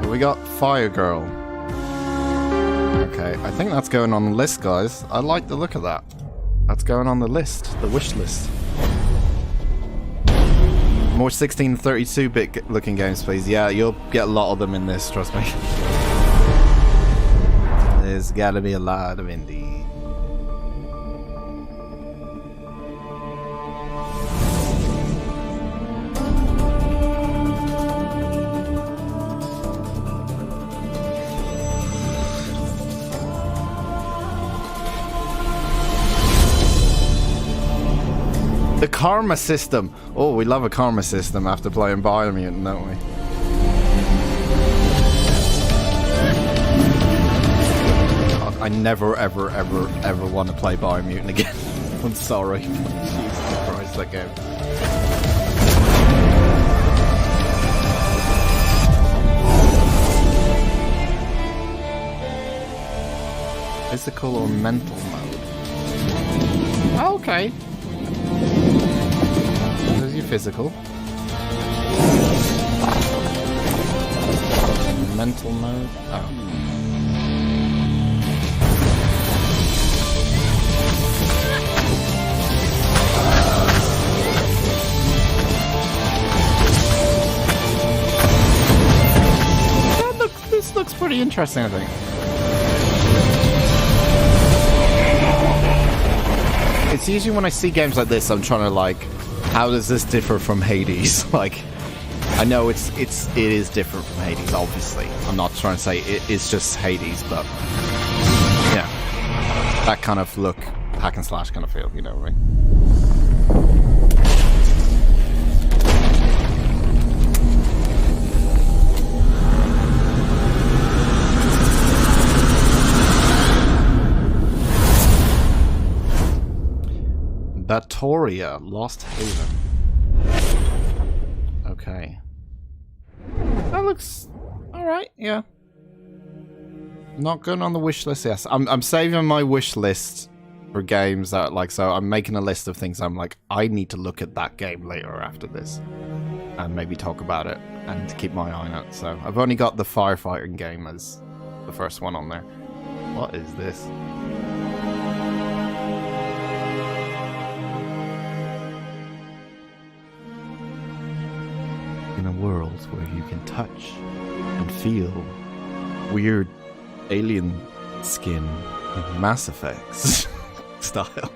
We got Fire Girl. Okay, I think that's going on the list, guys. I like the look of that. That's going on the list, the wish list. More 16 to 32-bit looking games, please. Yeah, you'll get a lot of them in this, trust me. There's gotta be a lot of indie. The karma system. Oh, we love a karma system after playing Biomutant, don't we? God, I never, ever, ever, ever want to play Biomutant again. I'm sorry. Jesus Christ, that game. Physical or mental mode? Okay. There's your physical. Mental mode. Oh. This looks pretty interesting, I think. It's usually when I see games like this, I'm trying to like, how does this differ from Hades? Like, I know it is different from Hades, obviously. I'm not trying to say it's just Hades, but yeah, that kind of look, hack and slash kind of feel, you know what I mean? Batoria, Lost Haven. Okay. That looks alright, yeah. Not going on the wish list, yes. I'm saving my wish list for games that, like, so I'm making a list of things I'm like, I need to look at that game later after this. And maybe talk about it and keep my eye on it. So I've only got the firefighting game as the first one on there. What is this? In a world where you can touch and feel weird alien skin in Mass Effects style.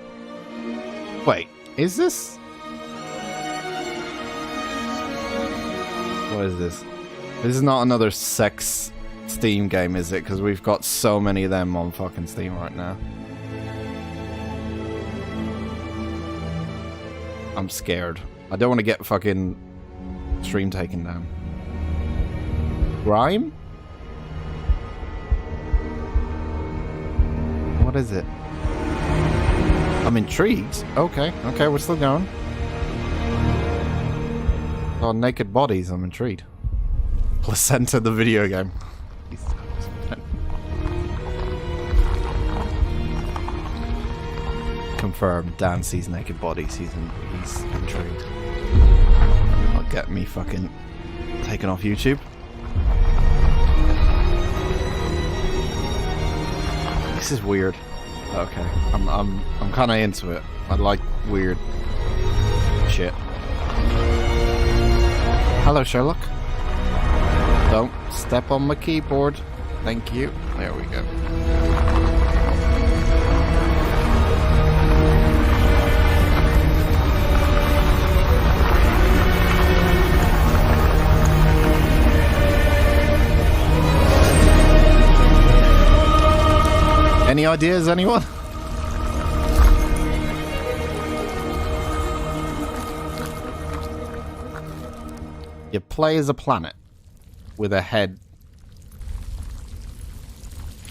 Wait, is this? What is this? This is not another sex Steam game, is it? Because we've got so many of them on fucking Steam right now. I'm scared. I don't want to get fucking stream taken down. Grime? What is it? I'm intrigued. Okay, we're still going. Oh, naked bodies, I'm intrigued. Placenta, the video game. Confirmed, Dan sees naked bodies, he's intrigued. Get me fucking taken off YouTube. This is weird. Okay, I'm kind of into it. I like weird shit. Hello, Sherlock. Don't step on my keyboard. Thank you. There we go. ideas, anyone? You play as a planet with a head.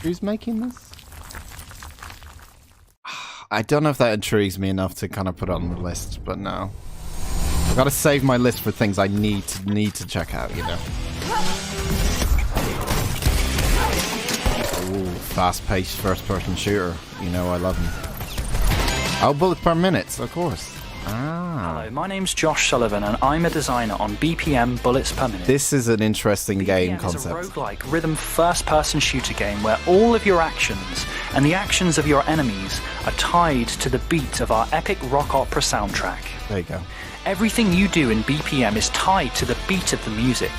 Who's making this? I don't know if that intrigues me enough to kind of put it on the list, but no. I've got to save my list for things I need to check out, you know. Ooh, fast-paced first-person shooter. You know I love them. Oh, bullets per minute, of course. Ah. Hello, my name's Josh Sullivan, and I'm a designer on BPM Bullets Per Minute. This is an interesting game concept. It's a roguelike rhythm first-person shooter game where all of your actions and the actions of your enemies are tied to the beat of our epic rock opera soundtrack. There you go. Everything you do in BPM is tied to the beat of the music.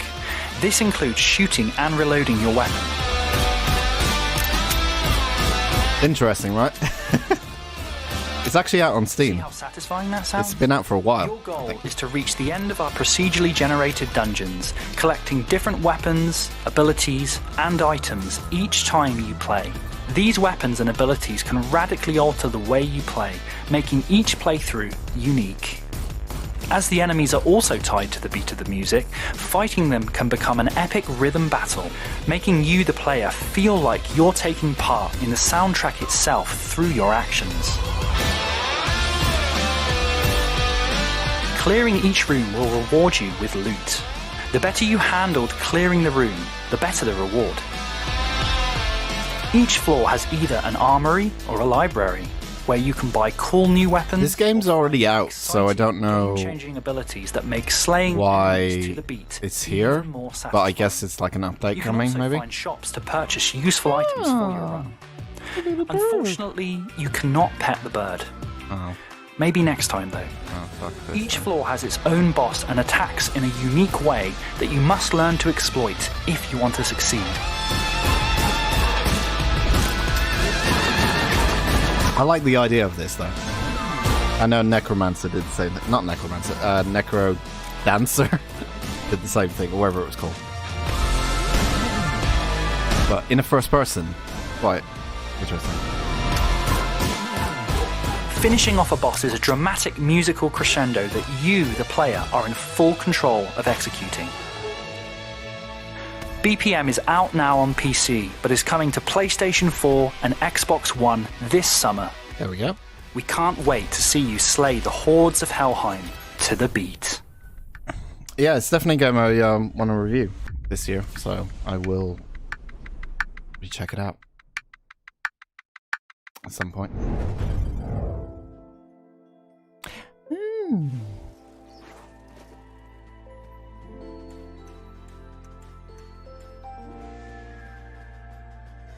This includes shooting and reloading your weapon. Interesting, right? It's actually out on Steam. See how satisfying that sounds? It's been out for a while. Your goal is to reach the end of our procedurally generated dungeons, collecting different weapons, abilities, and items each time you play. These weapons and abilities can radically alter the way you play, making each playthrough unique. As the enemies are also tied to the beat of the music, fighting them can become an epic rhythm battle, making you, the player, feel like you're taking part in the soundtrack itself through your actions. Clearing each room will reward you with loot. The better you handled clearing the room, the better the reward. Each floor has either an armory or a library, where you can buy cool new weapons. This game's already out, so I don't know game-changing abilities that make slaying why enemies to the beat it's here, even more but I guess it's like an update you can coming, also maybe? find shops to purchase useful items for your run. Unfortunately, you cannot pet the bird. Oh. Maybe next time, though. Oh, fuck this. Each floor has its own boss and attacks in a unique way that you must learn to exploit if you want to succeed. I like the idea of this, though. I know Necromancer did the same thing. Not Necromancer, Necro Dancer did the same thing, or whatever it was called. But in a first person, quite interesting. Finishing off a boss is a dramatic musical crescendo that you, the player, are in full control of executing. BPM is out now on PC, but is coming to PlayStation 4 and Xbox One this summer. There we go. We can't wait to see you slay the hordes of Helheim to the beat. Yeah, it's definitely a game I want to review this year, so I will check it out at some point.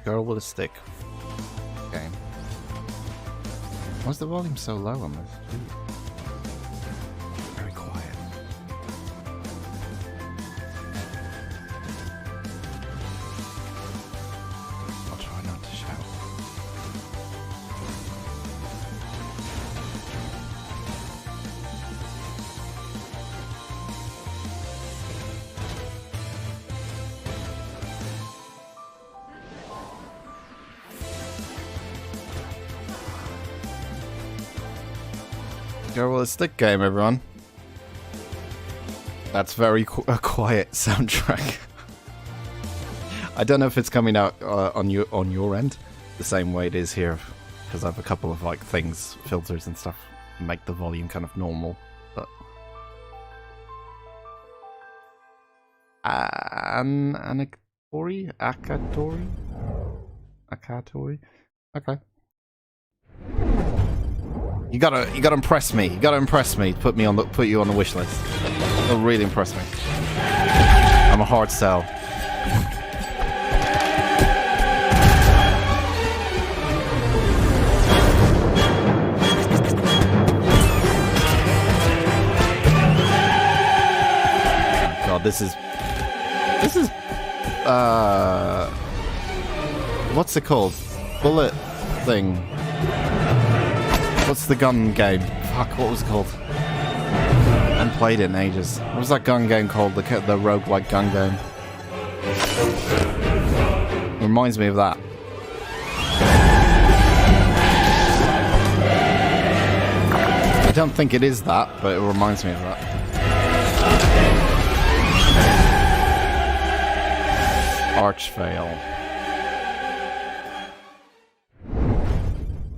Girl with a stick. Okay. Why's the volume so low on this? Ooh. Very quiet. I'll try not to shout. Girl with a stick game, everyone. That's very quiet soundtrack. I don't know if it's coming out on your end the same way it is here, because I have a couple of like things, filters and stuff, make the volume kind of normal. But Akatori. Okay. You gotta impress me. You gotta impress me. Put you on the wish list. It'll really impress me. I'm a hard sell. God, this is what's it called? Bullet thing. What's the gun game? Fuck, what was it called? I haven't played it in ages. What was that gun game called? The roguelike gun game. It reminds me of that. don't think it is that, but it reminds me of that. Arch fail.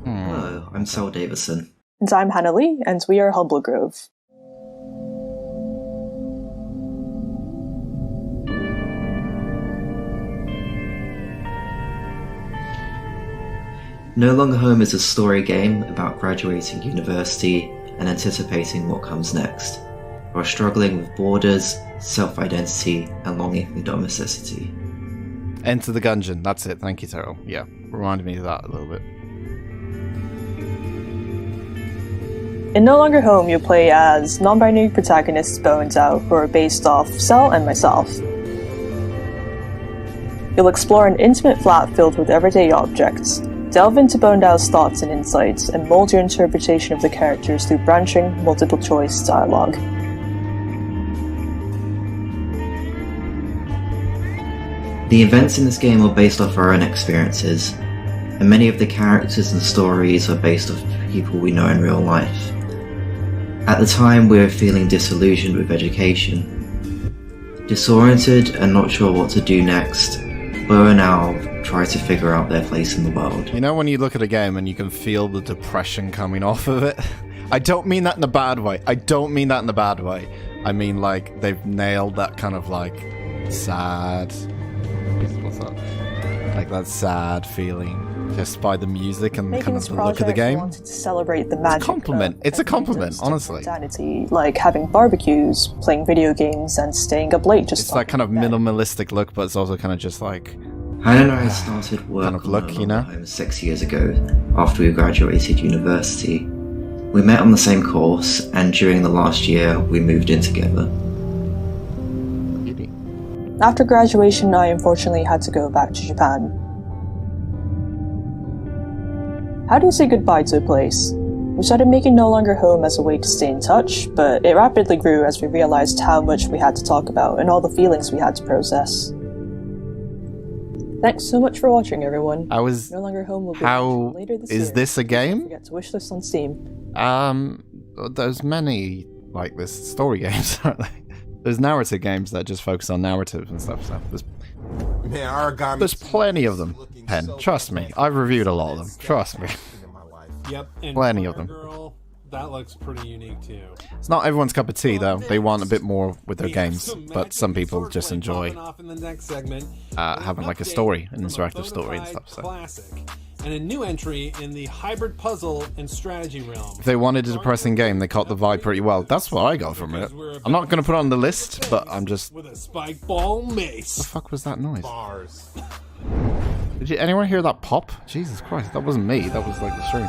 Hello, I'm Sal Davison. And I'm Hannah Lee, and we are Humble Grove. No Longer Home is a story game about graduating university and anticipating what comes next, while struggling with borders, self-identity, and longing for domesticity. Enter the Gungeon. That's it. Thank you, Terrell. Yeah, reminded me of that a little bit. In No Longer Home, you play as non-binary protagonists Bo and Zhao, who are based off Cell and myself. You'll explore an intimate flat filled with everyday objects, delve into Bo and Zhao's thoughts and insights, and mold your interpretation of the characters through branching, multiple-choice dialogue. The events in this game are based off our own experiences, and many of the characters and stories are based off people we know in real life. At the time, we were feeling disillusioned with education. Disoriented and not sure what to do next, Bo and Al try to figure out their place in the world. You know when you look at a game and you can feel the depression coming off of it? I don't mean that in a bad way. I don't mean that in a bad way. I mean, like, they've nailed that kind of, like, sad... What's that? Like, that sad feeling just by the music and Making kind of this the look of the project, game. I wanted to celebrate the magic. Compliment. It's a compliment, honestly. Identity, like having barbecues, playing video games, and staying up late. Just It's that kind of minimalistic look, but it's also kind of just like... Hannah and I started work Kind of on look, No you know? Longer Home 6 years ago, after we graduated university. We met on the same course, and during the last year, we moved in together. After graduation, I unfortunately had to go back to Japan. How do you say goodbye to a place? We started making No Longer Home as a way to stay in touch, but it rapidly grew as we realized how much we had to talk about and all the feelings we had to process. Thanks so much for watching, everyone. I was... No Longer Home will be How... launched later this year. Is this a game? Don't forget to wish this on Steam. There's many like this story games, aren't there? There's narrative games that just focus on narratives and stuff. So Man, Origami there's plenty of them. Pen, trust me. I've reviewed a lot of them. Trust me. Yep, and Plenty of Fire them. Girl, that looks pretty unique too. It's not everyone's cup of tea, though. They want a bit more with their games, but some people just enjoy Off in the next segment, having like a story, an interactive story and stuff. So classic, and a new entry in the hybrid puzzle and strategy realm. if they wanted a depressing game, they caught the vibe pretty well. That's what I got from it. I'm not gonna put it on the list, but I'm just. With a spike ball The mace. fuck was that noise? Bars. Did anyone hear that pop? Jesus Christ, that wasn't me. That was like the stream.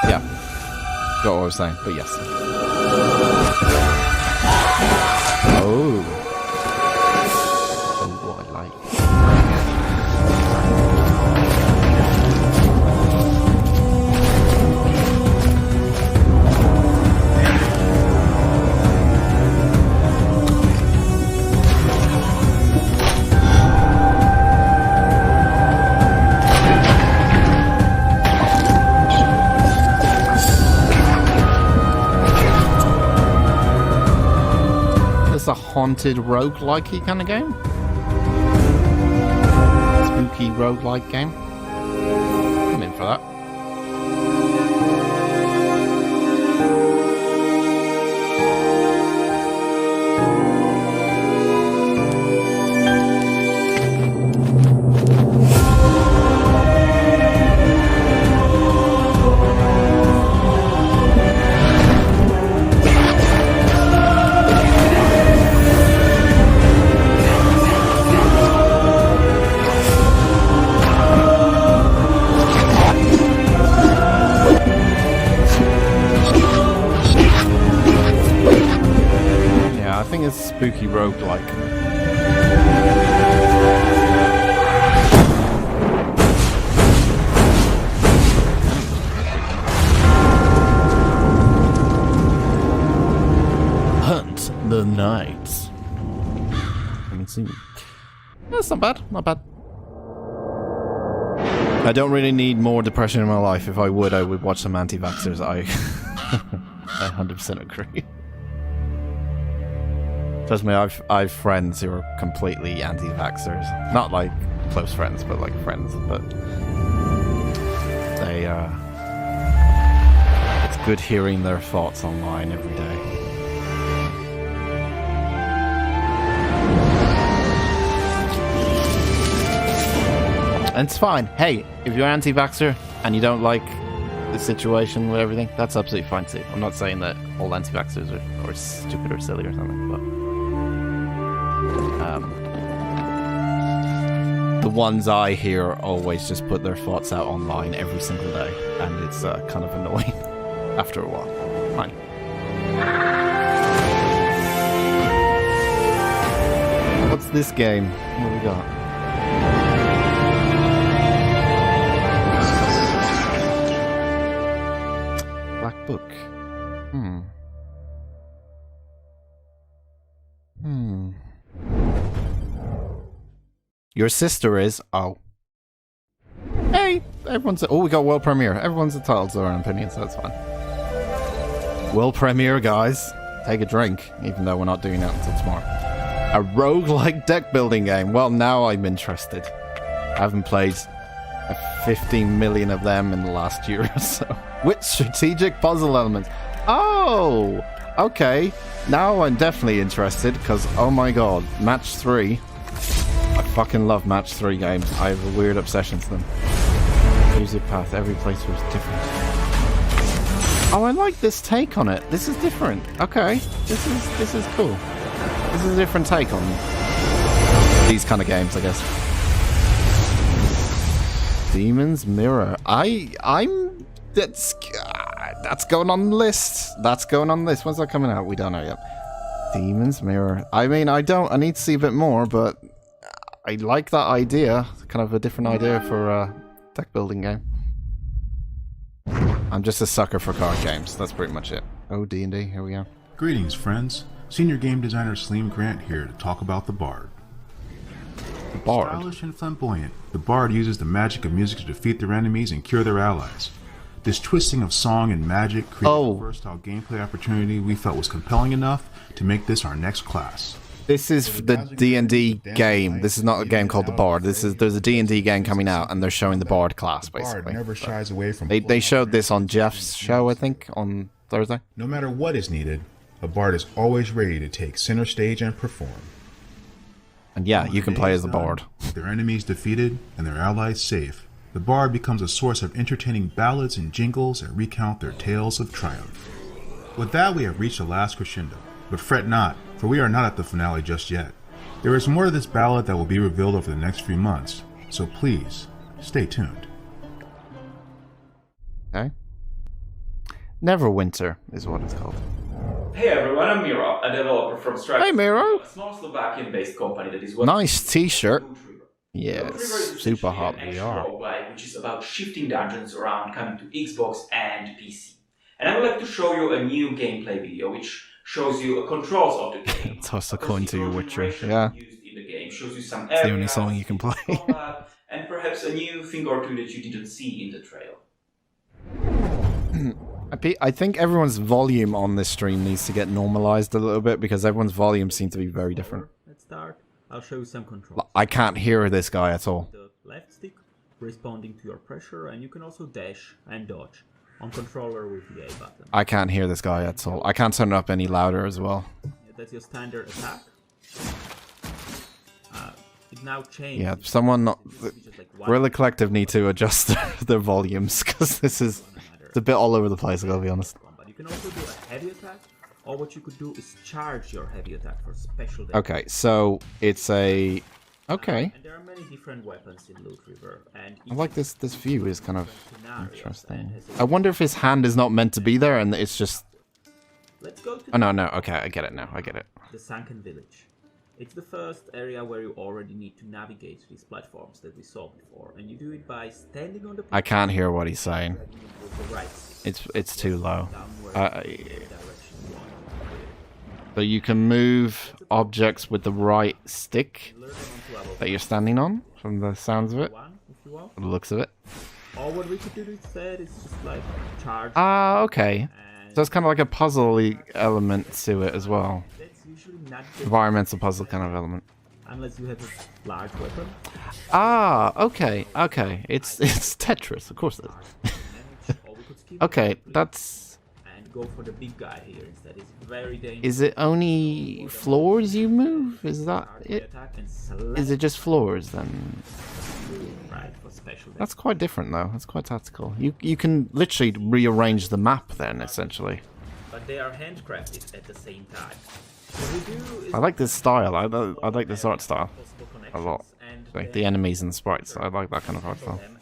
Yeah. Got what I was saying, but yes. Oh. Oh, what I like. A haunted roguelike-y kind of game? Spooky roguelike game? I'm in for that. Yeah, I think it's spooky roguelike. Hunt the Night. Let me see. That's not bad, not bad. I don't really need more depression in my life. If I would watch some anti-vaxxers. I 100% agree. Trust me, I've friends who are completely anti-vaxxers. Not like close friends, but like friends. But they it's good hearing their thoughts online every day. And it's fine. Hey, if you're anti-vaxxer and you don't like the situation with everything, that's absolutely fine too. I'm not saying that all anti-vaxxers are stupid or silly or something, but the ones I hear always just put their thoughts out online every single day, and it's kind of annoying after a while. Fine. What's this game? What do we got? Black Book. Your sister is... Oh. Hey! Everyone's... Oh, we got world premiere. Everyone's entitled to their own opinions, so that's fine. World premiere, guys. Take a drink, even though we're not doing that until tomorrow. A roguelike deck building game. Well, now I'm interested. I haven't played 15 million of them in the last year or so. With strategic puzzle elements. Oh! Okay. Now I'm definitely interested, because, oh my god, Match 3... I fucking love Match 3 games. I have a weird obsession to them. Music path, every playthrough is different. Oh, I like this take on it. This is different. Okay. This is cool. This is a different take on these kind of games, I guess. Demon's Mirror. That's going on the list. That's going on the list. When's that coming out? We don't know yet. Demon's Mirror. I mean, I need to see a bit more, but I like that idea. Kind of a different idea for a deck building game. I'm just a sucker for card games. That's pretty much it. Oh, D&D. Here we go. Greetings, friends. Senior game designer Slim Grant here to talk about the Bard. The Bard? Stylish and flamboyant, the Bard uses the magic of music to defeat their enemies and cure their allies. This twisting of song and magic created a versatile gameplay opportunity we felt was compelling enough to make this our next class. This is the D&D game. This is not a game called the Bard. There's a D&D game coming out, and they're showing the Bard class, basically. Bard never shies away from they showed this on Jeff's show, I think, on Thursday. No matter what is needed, a Bard is always ready to take center stage and perform. And yeah, you can play as the Bard. With their enemies defeated and their allies safe, the Bard becomes a source of entertaining ballads and jingles that recount their tales of triumph. With that, we have reached the last crescendo. But fret not, for we are not at the finale just yet. There is more to this ballad that will be revealed over the next few months, so please, stay tuned. Okay. Neverwinter is what it's called. Hey everyone, I'm Miro, a developer from Stripe. Hey Miro! A small Slovakian-based company that is nice t-shirt. Yes, super hot VR. Which is about shifting dungeons around coming to Xbox and PC. And I would like to show you a new gameplay video which shows you the controls of the game. Toss a coin to your Witcher. Yeah. Used in the game. Shows you some it's the only song you can play. And perhaps a new thing or two that you didn't see in the trailer. I think everyone's volume on this stream needs to get normalized a little bit because everyone's volume seems to be very different. Let's start. I'll show you some controls. I can't hear this guy at all. The left stick responding to your pressure, and you can also dash and dodge on controller with the A button. I can't hear this guy at all. I can't turn it up any louder as well. That's your standard attack. It now changed. Yeah, someone not... Guerrilla Collective need to adjust their volumes because this is... It's a bit all over the place, I gotta be honest. But you can also do a heavy attack, or what you could do is charge your heavy attack for special damage. Okay, so it's a... Okay. And there are many different weapons in Loot River, and I like this view is kind of interesting. I wonder if his hand is not meant to be there and it's just... Let's go to oh no, okay, I get it now, I get it. The Sunken Village. It's the first area where you already need to navigate these platforms that we saw before, and you do it by standing on the platform. I can't hear what he's saying. It's too low. So you can move objects with the right stick that you're standing on, from the sounds of it. you want. The looks of it. Or what we could do instead is just like charge. Ah, okay. and So it's kind of like a puzzle-y element to it as well. That's usually not the Environmental puzzle kind of element. unless you have a large weapon. Ah, okay, okay. It's Tetris, of course it is. Or we could skip Okay, it that's... and go for the big guy here instead. It's very dangerous. Is it only floors you move? Is that it? Attack and select Is it just floors then? right for special That's quite different though. That's quite tactical. You can literally rearrange the map then, essentially. but they are handcrafted at the same time. What we do is I like this style. I like this art style possible a lot. connections and Like then the enemies and sprites. I like that kind of art style. them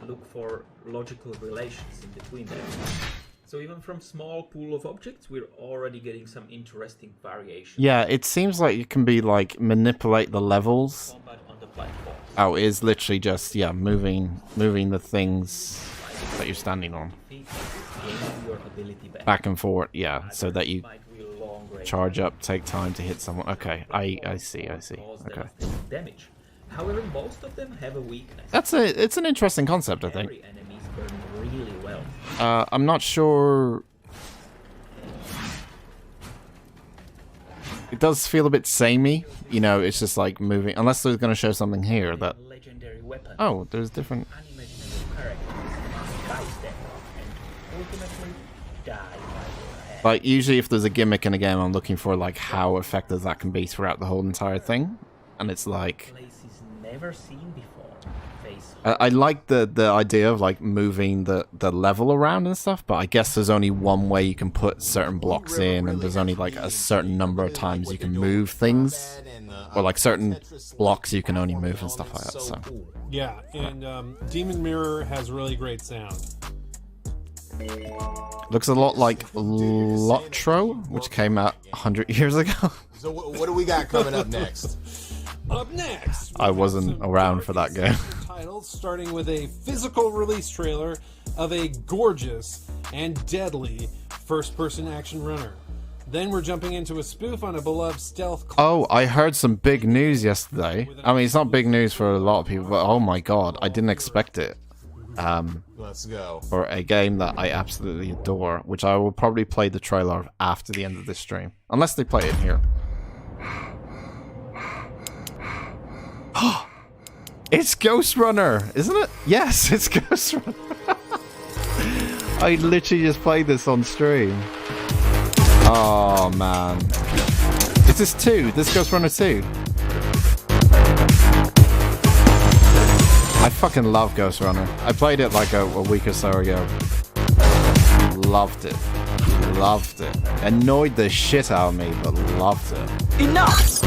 and look for logical relations in between them. So even from small pool of objects, we're already getting some interesting variation. Yeah, it seems like you can be like manipulate the levels. Combat on the platform. Oh, it is literally just moving the things that you're standing on Gaining your ability back and forth. Yeah, so that you might wield long range charge up, take time to hit someone. Okay, I see. cause Okay, devastating damage. However, most of them have a weakness. it's an interesting concept, I think. Every enemies burn really well. I'm not sure. It does feel a bit samey, you know. It's just like moving, unless they're going to show something here that. Legendary weapon. Oh, there's different. Unimaginable characters bystander and ultimately die by your hand. Like usually, if there's a gimmick in a game, I'm looking for like how effective that can be throughout the whole entire thing, and it's like. Places never seen before. Face I like the idea of like moving the level around and stuff, but I guess there's only one way you can put certain blocks in, and there's only like a certain number of times you can move things, or like certain blocks you can only move and stuff like that. So Yeah, and Demon Mirror has really great sound. looks a lot like Lotro, which came out 100 years ago. So what do we got coming up next? Up next, I wasn't around for that game. titles, starting with a physical release trailer of a gorgeous and deadly first-person action runner. Then we're jumping into a spoof on a beloved stealth. Oh, I heard some big news yesterday. I mean, it's not big news for a lot of people, but oh my god, I didn't expect it. Let's go. For a game that I absolutely adore, which I will probably play the trailer of after the end of this stream. Unless they play it here. It's Ghost Runner, isn't it? Yes, it's Ghost Runner. I literally just played this on stream. Oh man. Is this 2? This Ghost Runner 2? I fucking love Ghost Runner. I played it like a week or so ago. Loved it. Loved it. Annoyed the shit out of me, but loved it. Enough!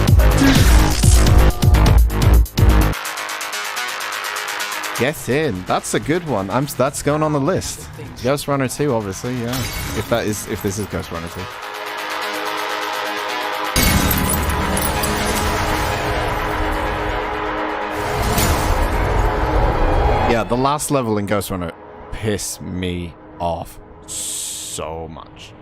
Get in. That's a good one. That's going on the list. Ghost Runner 2, obviously, yeah. If this is Ghost Runner 2. Yeah, the last level in Ghost Runner pissed me off so much.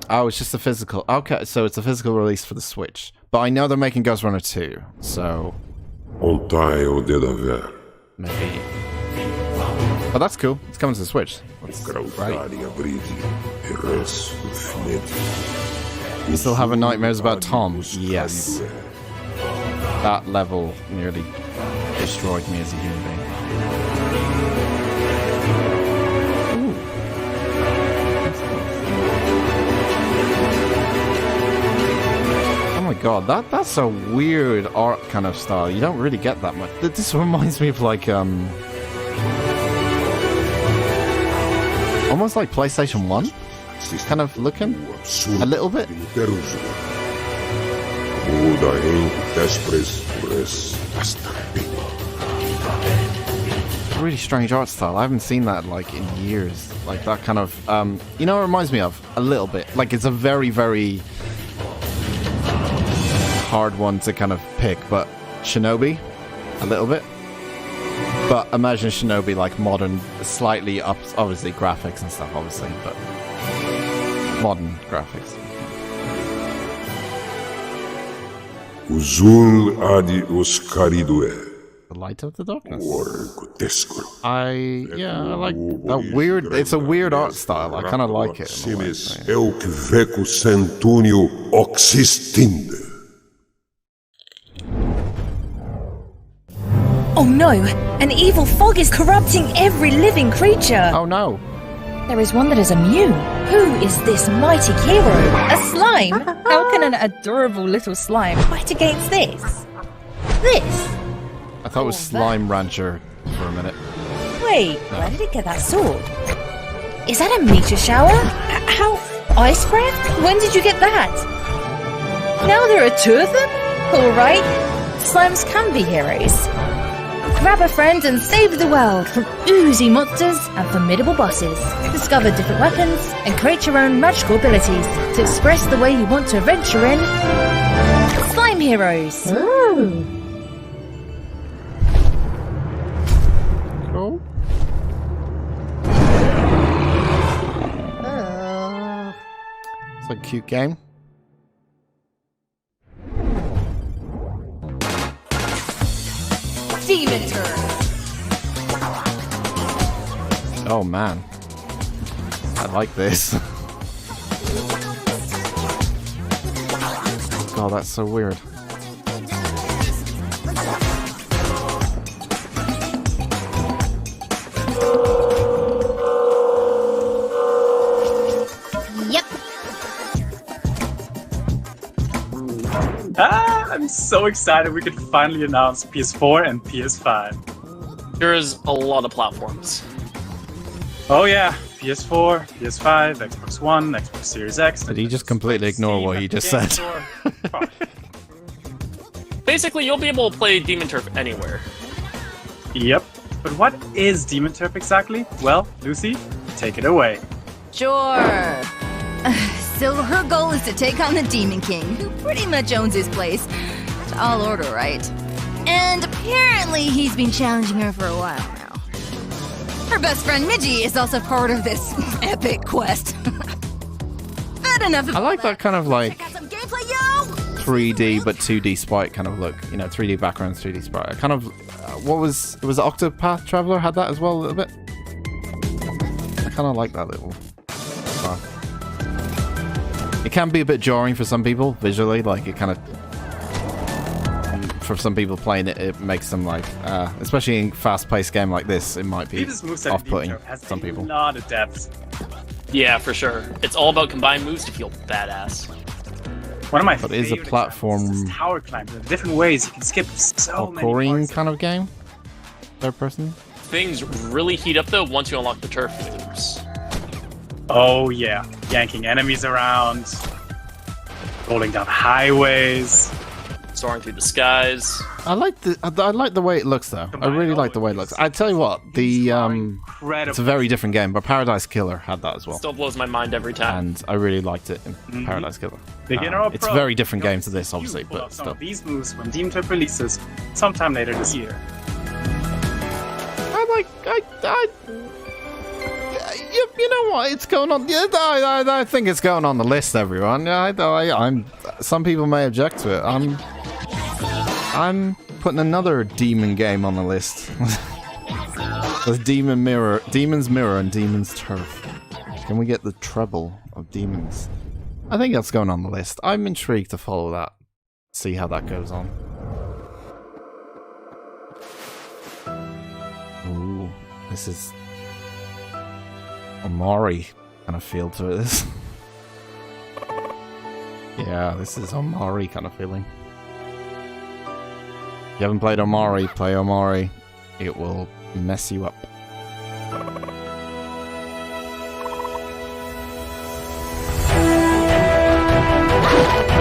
Oh, it's just a physical. Okay, so it's a physical release for the Switch. But I know they're making Ghost Runner 2, so Ontaio deve haver. maybe. But that's cool. It's coming to the Switch. That's right. Grautaria brigi, e res infiniti. You still having nightmares about Tom? Yes. That level nearly destroyed me as a human being. Oh my god, that's a weird art kind of style. You don't really get that much. This reminds me of like almost like PlayStation 1 kind of looking a little bit. Really strange art style. I haven't seen that like in years. Like that kind of you know, it reminds me of a little bit. Like it's a very, very hard one to kind of pick, but Shinobi a little bit. But imagine Shinobi like modern, slightly up, obviously graphics and stuff, obviously, but modern graphics. O Zul Adi Oscaridue. The Light of the Darkness. Orgotesco. I like that weird. It's a weird art style. I kind of like it. In a way, so, yeah. Elk Veco Centunio Oxistinde. Oh no! An evil fog is corrupting every living creature! Oh no! There is one that is immune. Who is this mighty hero? A slime? How can an adorable little slime fight against this? This? I thought it was Slime Rancher for a minute. Wait, where did it get that sword? Is that a meteor shower? How? Ice breath? When did you get that? Now there are 2 of them? Alright. Slimes can be heroes. Grab a friend and save the world from oozy monsters and formidable bosses. Discover different weapons and create your own magical abilities to express the way you want to adventure in Slime Heroes. Ooh. Cool. It's a cute game. Demon Turf. Oh man, I like this. God, that's so weird. Yep. I'm so excited we could finally announce PS4 and PS5. There is a lot of platforms. Oh yeah, PS4, PS5, Xbox One, Xbox Series X. Did he just completely ignore what he just said? Basically, you'll be able to play Demon Turf anywhere. Yep. But what is Demon Turf exactly? Well, Lucy, take it away. Sure. So her goal is to take on the Demon King, who pretty much owns his place. Tall order, right? And apparently he's been challenging her for a while now. Her best friend Midgie is also part of this epic quest. But enough of I like that kind of like Check out some gameplay, yo! 3D but 2D sprite kind of look. You know, 3D background, 3D sprite. I kind of what was Octopath Traveler had that as well a little bit. I kind of like that little stuff. It can be a bit jarring for some people visually, like it kind of. For some people playing it, it makes them like, especially in fast-paced game like this, it might be off-putting some people. A lot of depth. Yeah, for sure. It's all about combined moves to feel badass. One of my But it is a platform tower climbs in different ways. You can skip so many parkouring parts. kind of game. Third person. Things really heat up though once you unlock the turf moves. Oh yeah, yanking enemies around, rolling down highways. Soaring through the skies. I like the way it looks though. I really like the way it looks. I tell you what, the it's a very different game, but Paradise Killer had that as well. Still blows my mind every time. And I really liked it in Paradise Killer. Beginner or It's a pro, very different game to this, obviously, pull but off some still. of these moves when Demon Turf releases sometime later this year. You know what? It's going on. Yeah, I think it's going on the list, everyone. I'm. Some people may object to it. I'm putting another demon game on the list. There's Demon's Mirror, and Demon's Turf. Can we get the treble of demons? I think that's going on the list. I'm intrigued to follow that. See how that goes on. Ooh, this is Omari kind of feel to this. Yeah, this is Omari kind of feeling. If you haven't played Omari, play Omari. It will mess you up.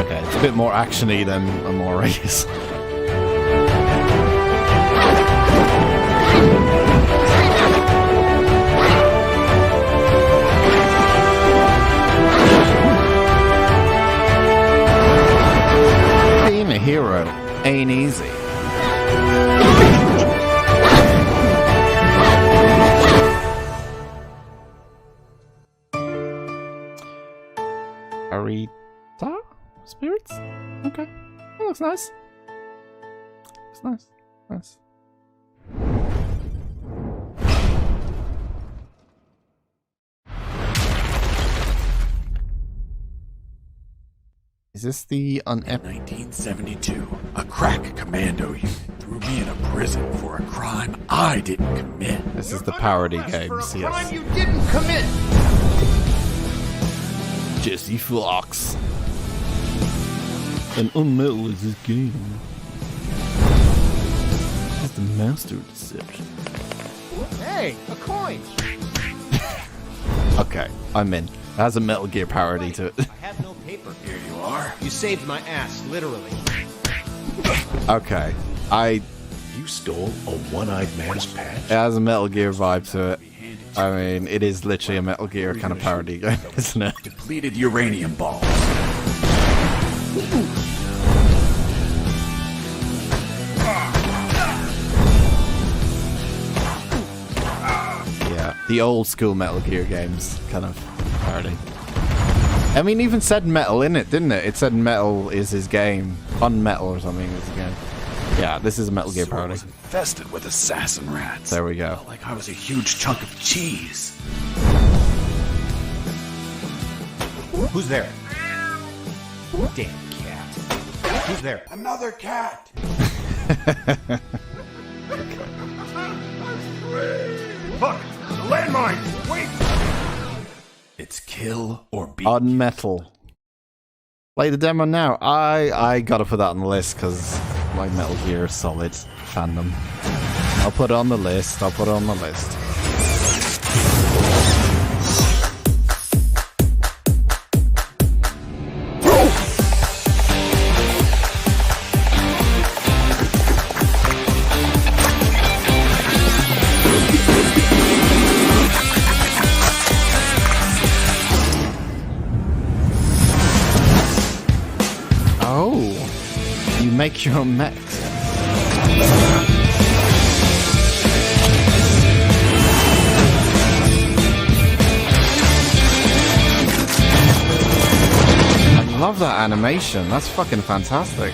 Okay, it's a bit more action-y than Omari is. Being a hero ain't easy. Arita? Spirits? Okay. It looks nice. It's nice. Nice. Is this the In 1972, a crack commando unit threw me in a prison for a crime I didn't commit. This is the parody game, yes. you didn't commit. Jesse Fox. And Unmetal is his game. He's the master of deception. Hey, a coin! Okay, I'm in. It has a Metal Gear parody to it. I have no paper. Here you are. You saved my ass, literally. Okay, You stole a one-eyed man's patch? it has a Metal Gear vibe to it. I mean, it is literally a Metal Gear kind of parody game, isn't it? Depleted uranium balls. Yeah, the old school Metal Gear games kind of parody. I mean, even said metal in it, didn't it? It said metal is his game. Unmetal or something is his game. Yeah, this is a Metal Gear parody. Infested with assassin rats. There we go. Like I was a huge chunk of cheese. Who's there? Damn cat. Who's there? Another cat. Look, landmine. Wait. It's kill or be. Unmetal. Play the demo now. I gotta put that on the list because my Metal Gear Solid fandom. I'll put it on the list. I'll put it on the list. Oh, you make your own mechs. I love that animation. That's fucking fantastic.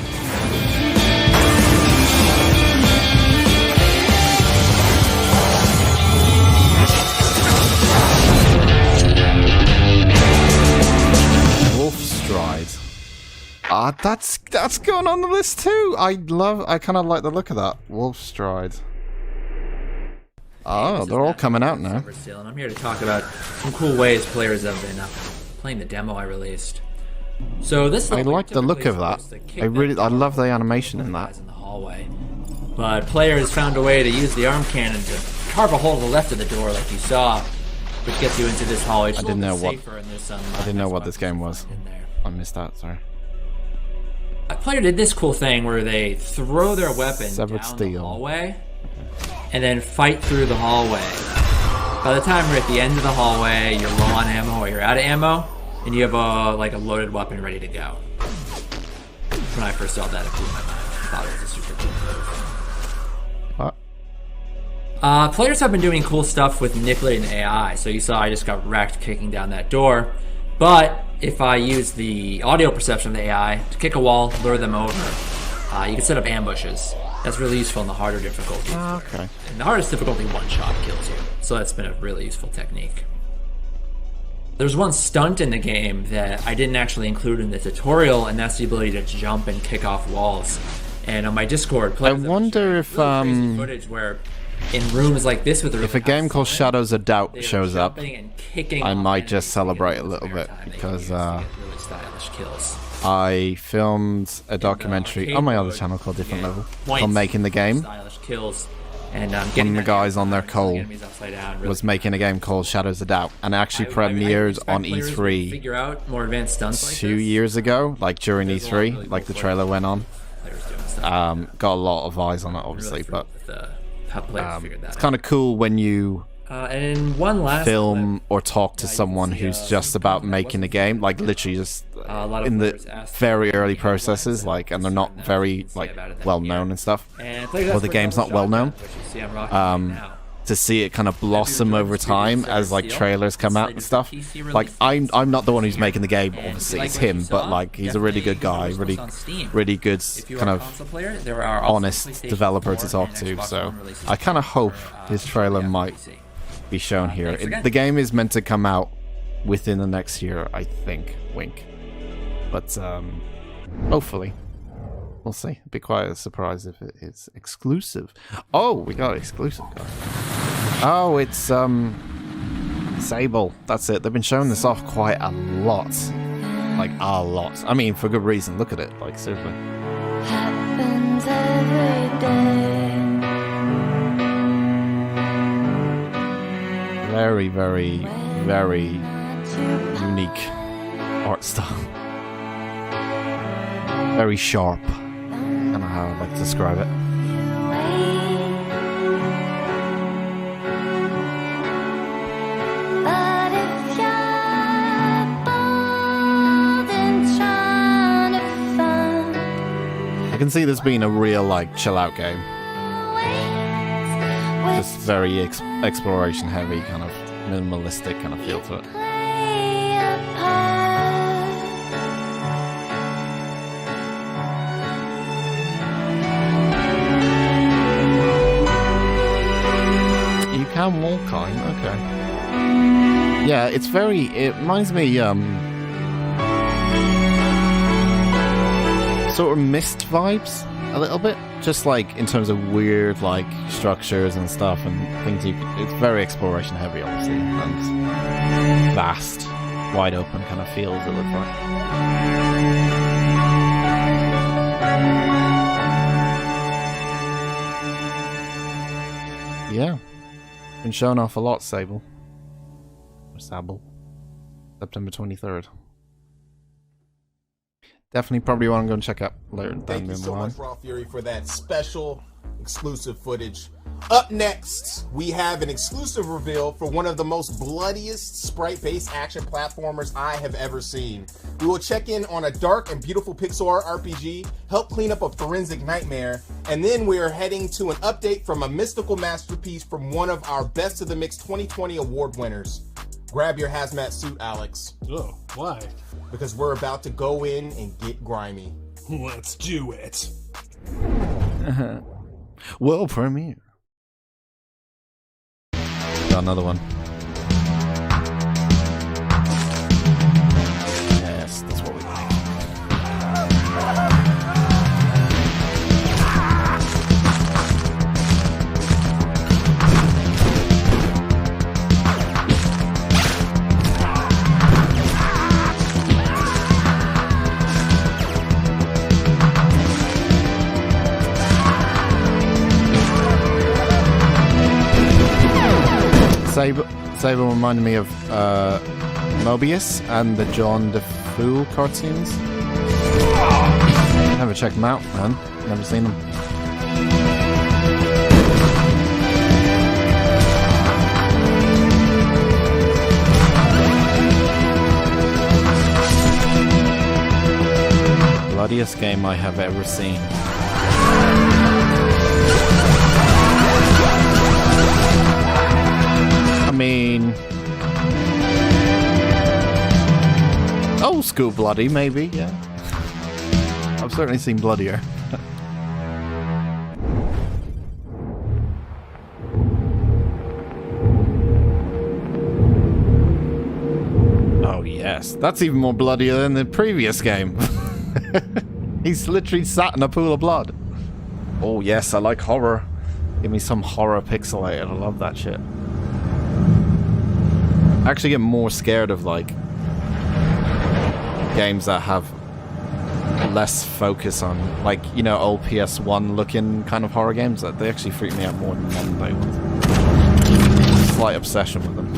Wolf Stride. Ah, that's going on the list too. I kind of like the look of that. Wolf Stride. Oh, they're all coming out now. And I'm here to talk about some cool ways players have been playing the demo I released. So this I like the look of that. I love the animation in that. In the hallway, but players found a way to use the arm cannon to carve a hole to the left of the door, like you saw, which gets you into this hallway. I didn't know what this game was. I missed that. Sorry. A player did this cool thing where they throw their weapon Severed down steel. the hallway and then fight through the hallway. By the time we're at the end of the hallway, you're low on ammo or you're out of ammo, and you have a loaded weapon ready to go. When I first saw that, it blew my mind. I thought it was a super cool move. What? Players have been doing cool stuff with manipulating AI. So you saw I just got wrecked kicking down that door. But if I use the audio perception of the AI to kick a wall, lure them over, you can set up ambushes. That's really useful in the harder difficulty. Okay. In the hardest difficulty, one shot kills you. So that's been a really useful technique. There's one stunt in the game that I didn't actually include in the tutorial, and that's the ability to jump and kick off walls. And on my Discord, I wonder if crazy footage where in rooms like this with if a game called Shadows of Doubt shows up, kicking I might just celebrate a little bit because really stylish kills. I filmed a documentary on my other channel called Different Level called Making the Game. Stylish kills. And one of the guys on there, Cole, was making a game called Shadows of Doubt, and it actually premiered on E3 2 years ago, like during E3, like the trailer went on. Got a lot of eyes on it, obviously, but it's kind of cool when you and one last film or talk to someone who's just about making a game, like literally just in the very early processes, like, and they're not very like well known and stuff, or the game's not well known. To to see it kind of blossom over time as like trailers come out and stuff. Like I'm not the one who's making the game, obviously it's him, but like he's a really good guy, really good kind of honest developer to talk to. So I kind of hope his trailer might be shown here. The game is meant to come out within the next year, I think. Wink. But hopefully. We'll see. It'd be quite a surprise if it is exclusive. Oh, we got exclusive, guys. Oh, it's Sable. That's it. They've been showing this off quite a lot. Like a lot. I mean, for good reason. Look at it. Like seriously. Happens every day. Very, very, very unique art style. Very sharp. I don't know how I'd like to describe it. But if you're bold and trying to find I can see this being a real like chill out game. Just very exploration heavy, kind of minimalistic kind of feel to it. Can walk on, okay. Yeah, it's very, it reminds me, sort of Myst vibes, a little bit. Just like, in terms of weird, like, structures and stuff and things you can, it's very exploration heavy, obviously, and vast, wide open kind of feels it looks like. Yeah. Been shown off a lot, Sable. Or Sable. September 23rd. Definitely probably what I'm going to check out later. Thank you so much, Raw Fury, for that special exclusive footage. Up next, we have an exclusive reveal for one of the most bloodiest sprite-based action platformers I have ever seen. We will check in on a dark and beautiful pixel art RPG, help clean up a forensic nightmare, and then we are heading to an update from a mystical masterpiece from one of our Best of the Mix 2020 award winners. Grab your hazmat suit, Alex. Oh, why? Because we're about to go in and get grimy. Let's do it. World premiere. Got another one. Yes, that's what we like. Sable reminded me of Mobius and the John DeFool cartoons. Never checked them out, man. Never seen them. Bloodiest game I have ever seen. I mean, old school bloody, maybe, yeah. I've certainly seen bloodier. Oh yes, that's even more bloodier than the previous game. He's literally sat in a pool of blood. Oh yes, I like horror. Give me some horror pixelated, I love that shit. I actually get more scared of like games that have less focus on, like, you know, old PS1 looking kind of horror games. That they actually freak me out more than modern day ones. Slight obsession with them.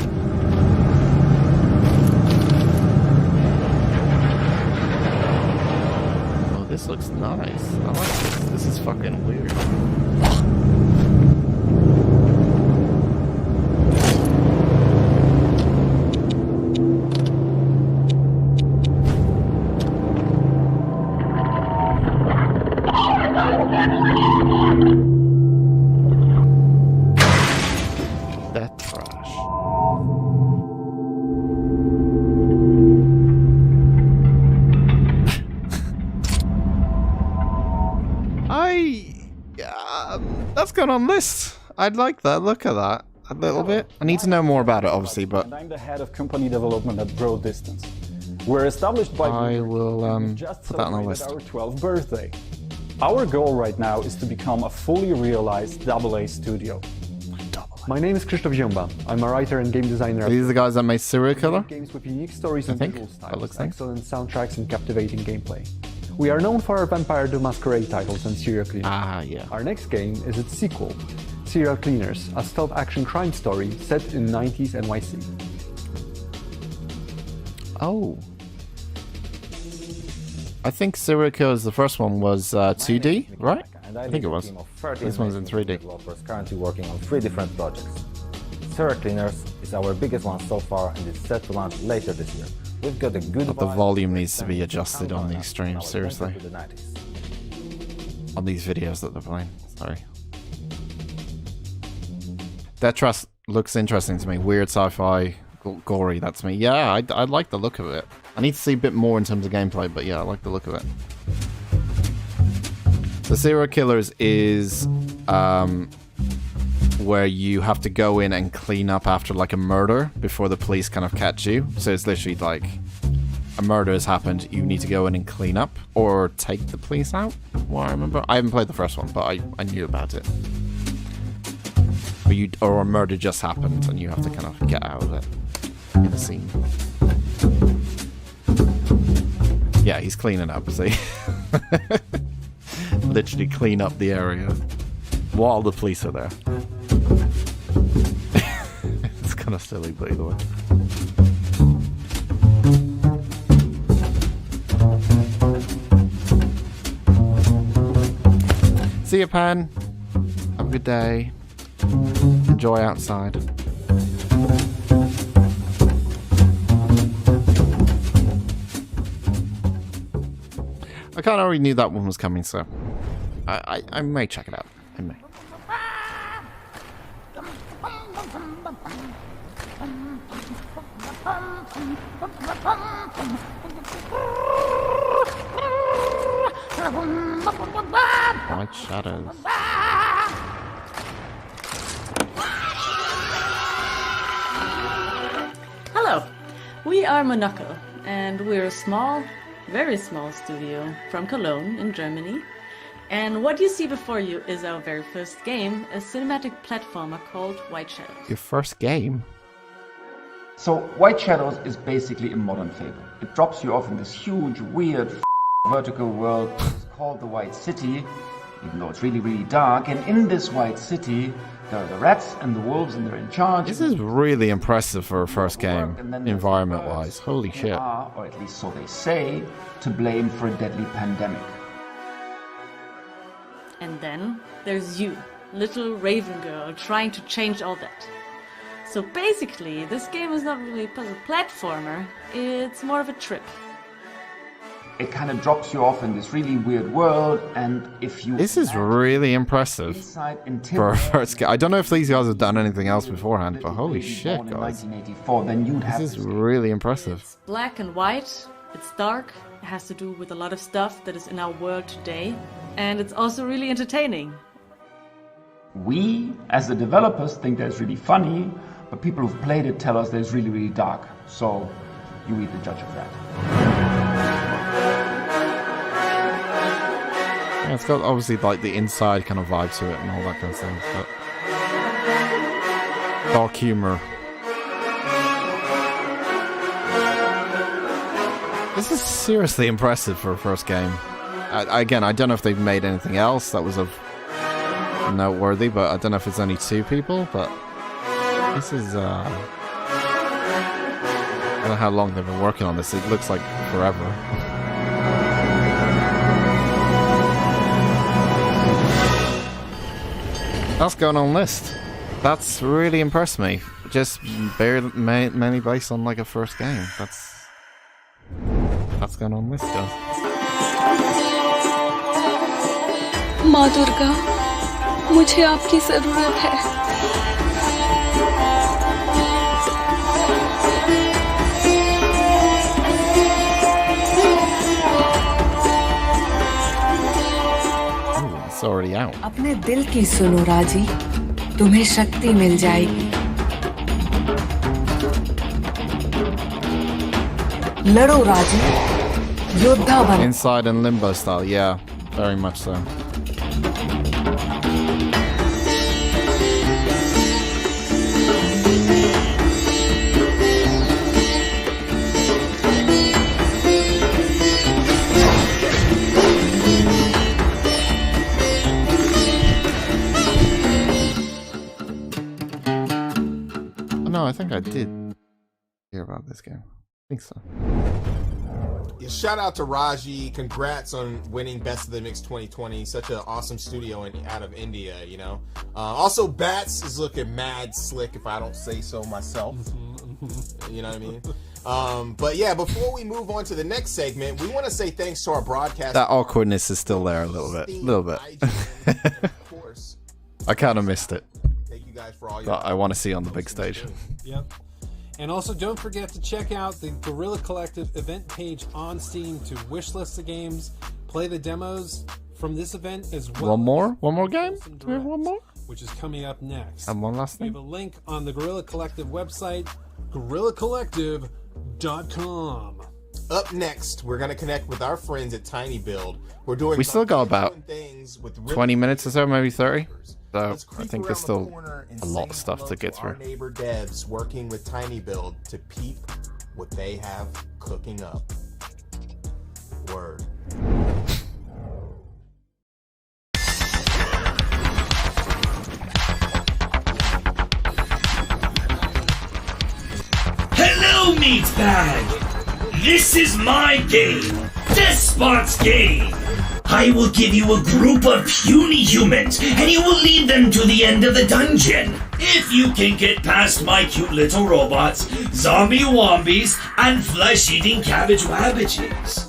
Oh, this looks nice. I like this. This is fucking weird. going on list? I'd like that. Look at that. A little bit. I need to know more about it, obviously, but... And I'm the head of company development at Broad Distance. We're established by... I will put that on the list. Our 12th birthday. Our goal right now is to become a fully realized AA studio. My name is Krzysztof Ziomba. I'm a writer and game designer. Are these the guys that made Serial Killer? Games with unique stories and visual styles, that looks nice. excellent soundtracks and captivating gameplay. We are known for our Vampire the Masquerade titles and Serial Cleaners. Ah, yeah. Our next game is its sequel, Serial Cleaners, a stealth action crime story set in 90s NYC. Oh. I think Serial Killers, the first one was 2D, right? I think it was. This one's in 3D. Developers currently working on 3 different projects. Serial Cleaners is our biggest one so far and is set to launch later this year. We've got a good But the volume needs to be adjusted on these streams, seriously. On these videos that they're playing, sorry. Dead Trust looks interesting to me. Weird sci-fi, gory, that's me. Yeah, I like the look of it. I need to see a bit more in terms of gameplay, but yeah, I like the look of it. The Serial Killers is where you have to go in and clean up after like a murder before the police kind of catch you. So it's literally like a murder has happened, you need to go in and clean up or take the police out. Well, I remember I haven't played the first one, but I knew about it. Or a murder just happened and you have to kind of get out of it in the scene. Yeah, he's cleaning up, see? Literally clean up the area while the police are there. It's kind of silly, but either way. See you, Pan. Have a good day. Enjoy outside. I kind of already knew that one was coming, so I may check it out. I may. White shadows. Hello, we are Monaco, and we're a small, very small studio from Cologne in Germany. And what you see before you is our very first game, a cinematic platformer called White Shadows. Your first game? So, White Shadows is basically a modern Fable. It drops you off in this huge, weird, vertical world called the White City, even though it's really, really dark. And in this White City, there are the rats and the wolves, and they're in charge. This is really impressive for a first game, environment-wise. Holy shit. Or at least so they say, to blame for a deadly pandemic. And then there's you, little raven girl, trying to change all that. So basically, this game is not really a puzzle platformer, it's more of a trip. It kind of drops you off in this really weird world, and if you... This is really impressive for a first game. I don't know if these guys have done anything else beforehand, but holy shit, guys. Then you'd have this is really impressive. It's black and white, it's dark, it has to do with a lot of stuff that is in our world today, and it's also really entertaining. We, as the developers, think that it's really funny, but people who've played it tell us that it's really, really dark. So, you be the judge of that. Yeah, it's got obviously like the inside kind of vibe to it and all that kind of stuff, but dark humor. This is seriously impressive for a first game. Again, I don't know if they've made anything else that was of noteworthy, but I don't know if it's only 2 people, but this is I don't know how long they've been working on this. It looks like forever. That's going on list. That's really impressed me. Just mainly based on like a first game. That's going on list, guys. माँ दुर्गा, मुझे आपकी जरूरत है। Ooh, sorry. already out. अपने दिल की सुनो राजी, तुम्हें शक्ति मिल जाएगी। लड़ो राजी, योद्धा बनो। Inside and Limbo style, yeah, very much so. No, I think I did hear about this game. I think so. Yeah, shout out to Raji. Congrats on winning Best of the Mix 2020. Such an awesome studio out of India, you know. Also, Bats is looking mad slick, if I don't say so myself. You know what I mean? But yeah, before we move on to the next segment, we want to say thanks to our broadcast. That awkwardness is still there a little bit. Of course. I kind of missed it. Thank you guys for all your. But I want to see on the big stage. Yep. And also, don't forget to check out the Guerrilla Collective event page on Steam to wishlist the games, play the demos from this event as well. One more game? Do we have one more? Which is coming up next. And one last We thing? have a link on the Guerrilla Collective website, guerrillacollective.com. Up next, we're going to connect with our friends at Tiny Build. We're doing We still got about things with 20 minutes or so, maybe 30. So Let's I creep think around there's the still corner and a lot say of stuff hello to get our through. neighbor devs working with Tiny Build to peep what they have cooking up. Word. Hello, Meatbag! This is my game, Despot's Game! I will give you a group of puny humans, and you will lead them to the end of the dungeon. If you can get past my cute little robots, zombie wombies, and flesh-eating cabbage wabbages.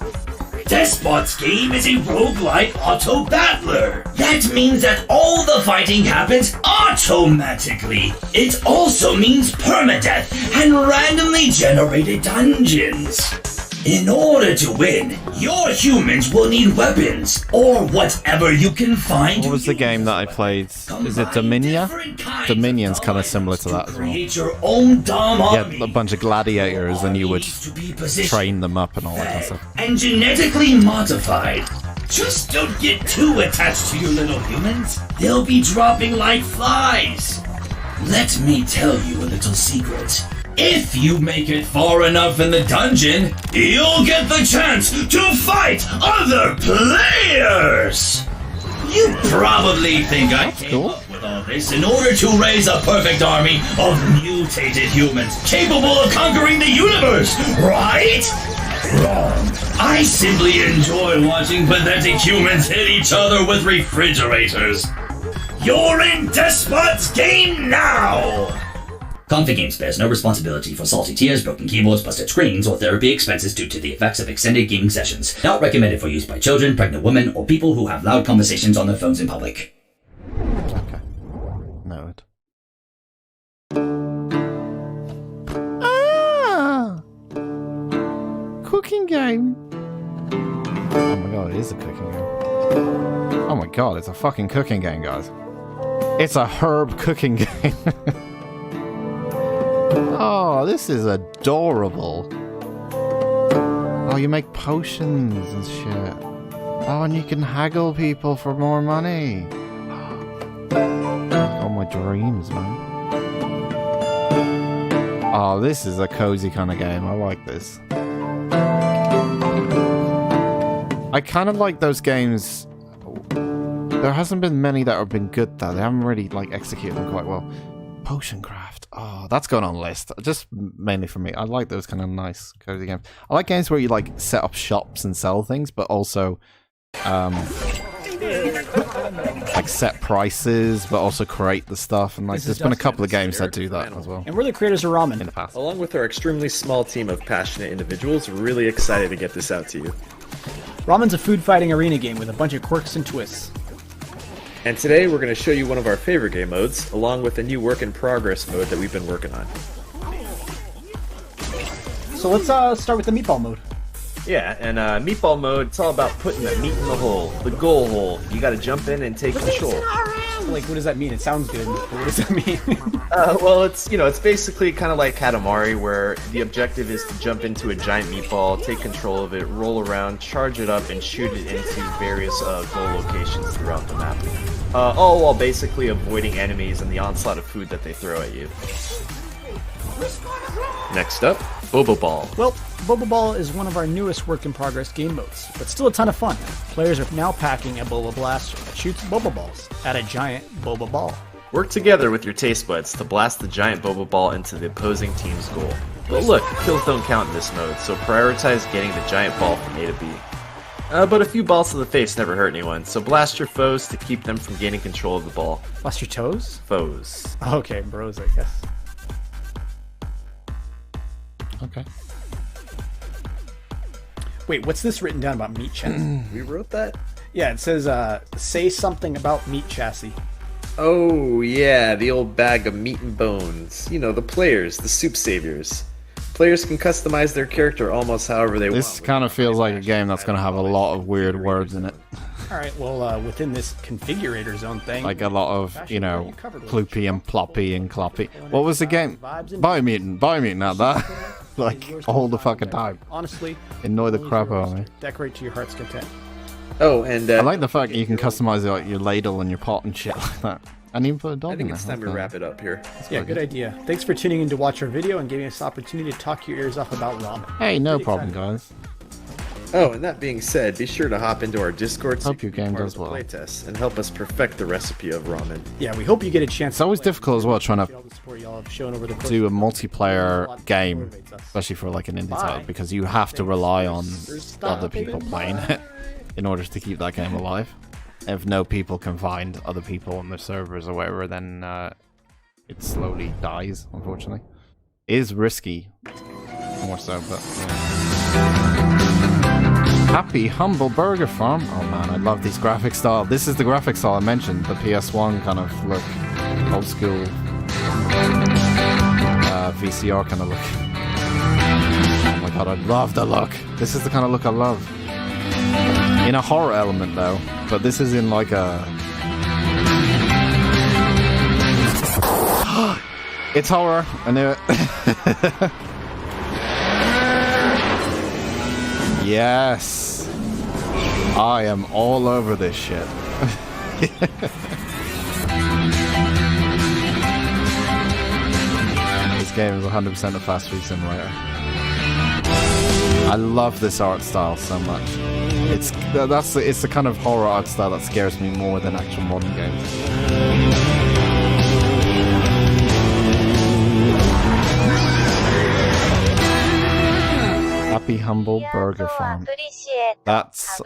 Despot's Game is a roguelike auto-battler. That means that all the fighting happens automatically. It also means permadeath and randomly generated dungeons. In order to win, your humans will need weapons, or whatever you can find. What was the game that I played? Is it Dominia? Dominion's kind of similar to that as well. Create your own Dom army. Yeah, a bunch of gladiators, and you would train them up and all that kind of stuff. And genetically modified. Just don't get too attached to your little humans. They'll be dropping like flies. Let me tell you a little secret. If you make it far enough in the dungeon, you'll get the chance to fight other players! You probably think I came up with all this in order to raise a perfect army of mutated humans capable of conquering the universe, right? Wrong. I simply enjoy watching pathetic humans hit each other with refrigerators. You're in Despot's Game now! Config Games bears no responsibility for salty tears, broken keyboards, busted screens, or therapy expenses due to the effects of extended gaming sessions. Not recommended for use by children, pregnant women, or people who have loud conversations on their phones in public. Okay. Noted. Ah! Cooking game. Oh my god, it is a cooking game. Oh my god, it's a fucking cooking game, guys. It's a herb cooking game. Oh, this is adorable. Oh, you make potions and shit. Oh, and you can haggle people for more money. Oh, my dreams, man. Oh, this is a cozy kind of game. I like this. I kind of like those games. There hasn't been many that have been good, though. They haven't really, like, executed them quite well. Potion craft. Oh, that's going on the list. Just mainly for me. I like those kind of nice, cozy games. I like games where you like set up shops and sell things, but also like set prices, but also create the stuff. And like, there's been a couple of games that do that as well. And we're the creators of Ramen. In the past. Along with our extremely small team of passionate individuals, we're really excited to get this out to you. Ramen's a food fighting arena game with a bunch of quirks and twists. And today we're going to show you one of our favorite game modes, along with a new work in progress mode that we've been working on. So let's start with the meatball mode. Yeah, and meatball mode, it's all about putting the meat in the hole, the goal hole. You gotta jump in and take control. Like, what does that mean? It sounds good, but what does that mean? Well, it's, you know, it's basically kind of like Katamari, where the objective is to jump into a giant meatball, take control of it, roll around, charge it up, and shoot it into various goal locations throughout the map. All while basically avoiding enemies and the onslaught of food that they throw at you. Next up, Bobo Ball. Well, Bobo Ball is one of our newest work-in-progress game modes, but still a ton of fun. Players are now packing a Bobo Blaster that shoots Bobo Balls at a giant Bobo Ball. Work together with your taste buds to blast the giant Bobo Ball into the opposing team's goal. But look, kills don't count in this mode, so prioritize getting the giant ball from A to B. But a few balls to the face never hurt anyone, so blast your foes to keep them from gaining control of the ball. Blast your toes? Foes. Okay, bros, I guess. Okay. Wait, what's this written down about meat chassis? We wrote that? Yeah, it says, say something about meat chassis. Oh, yeah, the old bag of meat and bones. You know, the players, the soup saviors. Players can customize their character almost however they want. This kind of feels like a game that's going to have a lot of weird words in it. Alright, well, within this configurator zone thing... Like a lot of, you know, ploopy and ploppy and cloppy. What was the game? Biomutant, not that. Like, all the fucking time. Honestly, annoy the crap out of me. Decorate to your heart's content. Oh, and I like the fact that you can customize like your ladle and your pot and shit like that. And even put a dog in there. I think it's time to wrap it up here. Yeah, good idea. Thanks for tuning in to watch our video and giving us the opportunity to talk your ears off about ramen. Hey, no problem, guys. Oh, and that being said, be sure to hop into our Discord so hope your game does well. Playtest and help us perfect the recipe of ramen. Yeah, we hope you get a chance. It's always difficult as well trying to do a multiplayer game, especially for like an indie title, because you have to rely on other people playing it in order to keep that game alive. If no people can find other people on the servers or whatever, then it slowly dies, unfortunately. It is risky, more so, but yeah. Happy Humble Burger Farm. Oh man, I love these graphic style. This is the graphic style I mentioned, the PS1 kind of look, old school VCR kind of look. Oh my god, I love the look. This is the kind of look I love. In a horror element though, but this is in like a... It's horror, I knew it. Yes, I am all over this shit. This game is 100% a fast food simulator. I love this art style so much. It's the kind of horror art style that scares me more than actual modern games. Happy Humble Burger Farm. That's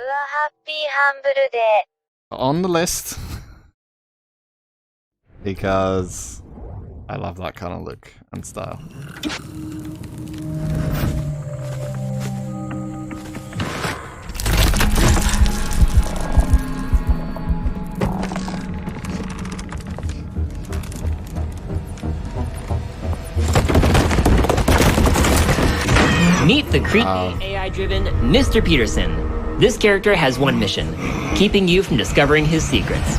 on the list because I love that kind of look and style. Meet the creepy, AI-driven Mr. Peterson. This character has one mission, keeping you from discovering his secrets.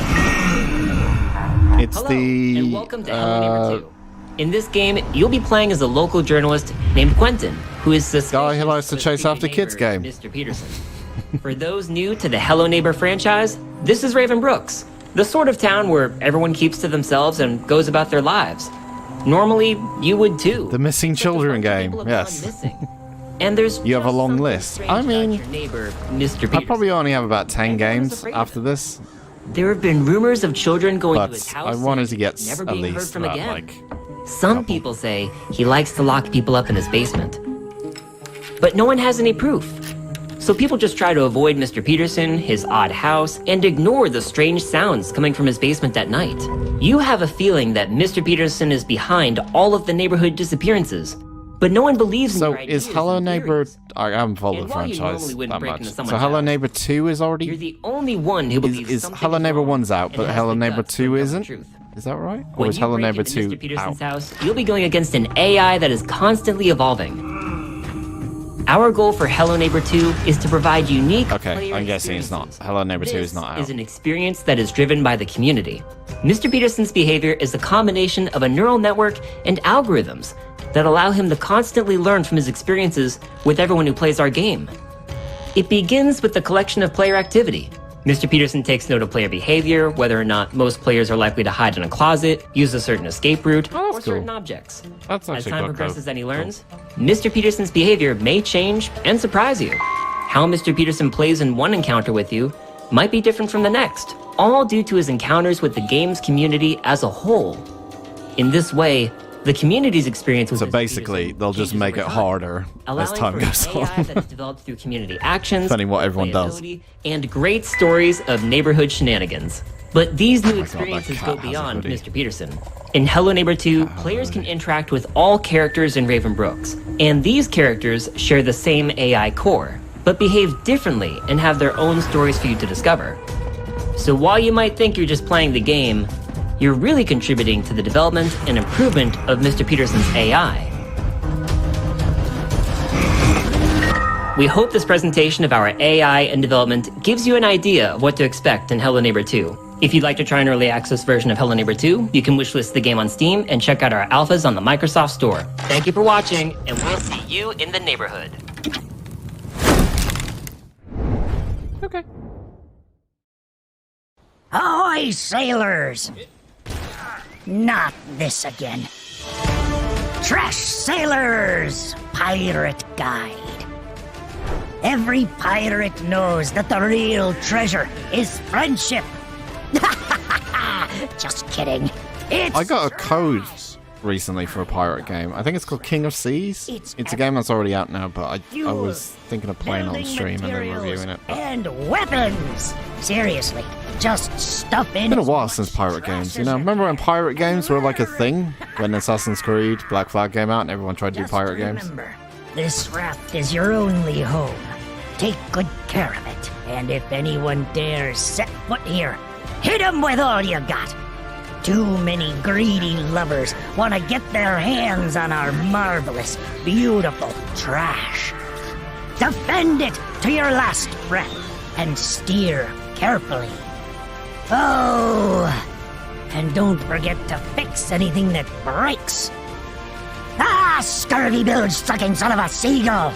It's Hello, and welcome to Hello Neighbor 2. In this game, you'll be playing as a local journalist named Quentin, who is suspicious guy who likes to chase after kids game. Mr. Peterson. For those new to the Hello Neighbor franchise, this is Raven Brooks, the sort of town where everyone keeps to themselves and goes about their lives. Normally, you would too. The missing children game, yes. And there's you have a long list. I mean, neighbor, Mr. Peterson. I probably only have about 10 games after this. There have been rumors of children going to his But house I wanted to get never at being heard least from about, again. like... Some people say he likes to lock people up in his basement. But no one has any proof. So people just try to avoid Mr. Peterson, his odd house, and ignore the strange sounds coming from his basement at night. You have a feeling that Mr. Peterson is behind all of the neighborhood disappearances. But no one believes in your ideas. So is Hello Neighbor... I haven't followed the franchise that much. So Hello Neighbor 2 is already... You're the only one who believes is something Hello Neighbor 1's out, but has Hello the Neighbor guts 2 to tell the isn't? truth. Is that right? Or When is you Hello break Neighbor into 2 Mr. Peterson's out? house, you'll be going against an AI that is constantly evolving. Our goal for Hello Neighbor 2 is to provide unique Okay, I'm guessing it's not. Hello Neighbor 2 is not out. is an experience that is driven by the community. Mr. Peterson's behavior is a combination of a neural network and algorithms that allow him to constantly learn from his experiences with everyone who plays our game. It begins with the collection of player activity. Mr. Peterson takes note of player behavior, whether or not most players are likely to hide in a closet, use a certain escape route, or certain objects. That's As actually time good progresses code. and he learns, Mr. Peterson's behavior may change and surprise you. How Mr. Peterson plays in one encounter with you might be different from the next, all due to his encounters with the game's community as a whole. In this way, the community's experience with So basically, they'll just make it harder as time goes AI on. that is developed through community actions, Depending what everyone does. playability, and great stories of neighborhood shenanigans. But these new experiences cat go has a beyond hoodie. Mr. Peterson. In Hello Neighbor 2, players can interact with all characters in Raven Brooks, and these characters share the same AI core, but behave differently and have their own stories for you to discover. So while you might think you're just playing the game, you're really contributing to the development and improvement of Mr. Peterson's AI. We hope this presentation of our AI and development gives you an idea of what to expect in Hello Neighbor 2. If you'd like to try an early access version of Hello Neighbor 2, you can wishlist the game on Steam and check out our alphas on the Microsoft Store. Thank you for watching, and we'll see you in the neighborhood. Okay. Ahoy, sailors! Not this again. Trash Sailors Pirate Guide. Every pirate knows that the real treasure is friendship. Just kidding. I got a code recently for a pirate game. I think it's called King of Seas. It's a game that's already out now, but I was thinking of playing on stream and then reviewing it. And weapons. Seriously, just stuff in. It's been a while since pirate games, you know. Remember when pirate games were like a thing? When Assassin's Creed Black Flag came out and everyone tried to do pirate games? Remember, this raft is your only home. Take good care of it, and if anyone dares set foot here, hit 'em with all you got. Too many greedy lovers want to get their hands on our marvelous, beautiful trash. Defend it to your last breath and steer carefully. Oh, and don't forget to fix anything that breaks. Ah, scurvy bilge-sucking son of a seagull!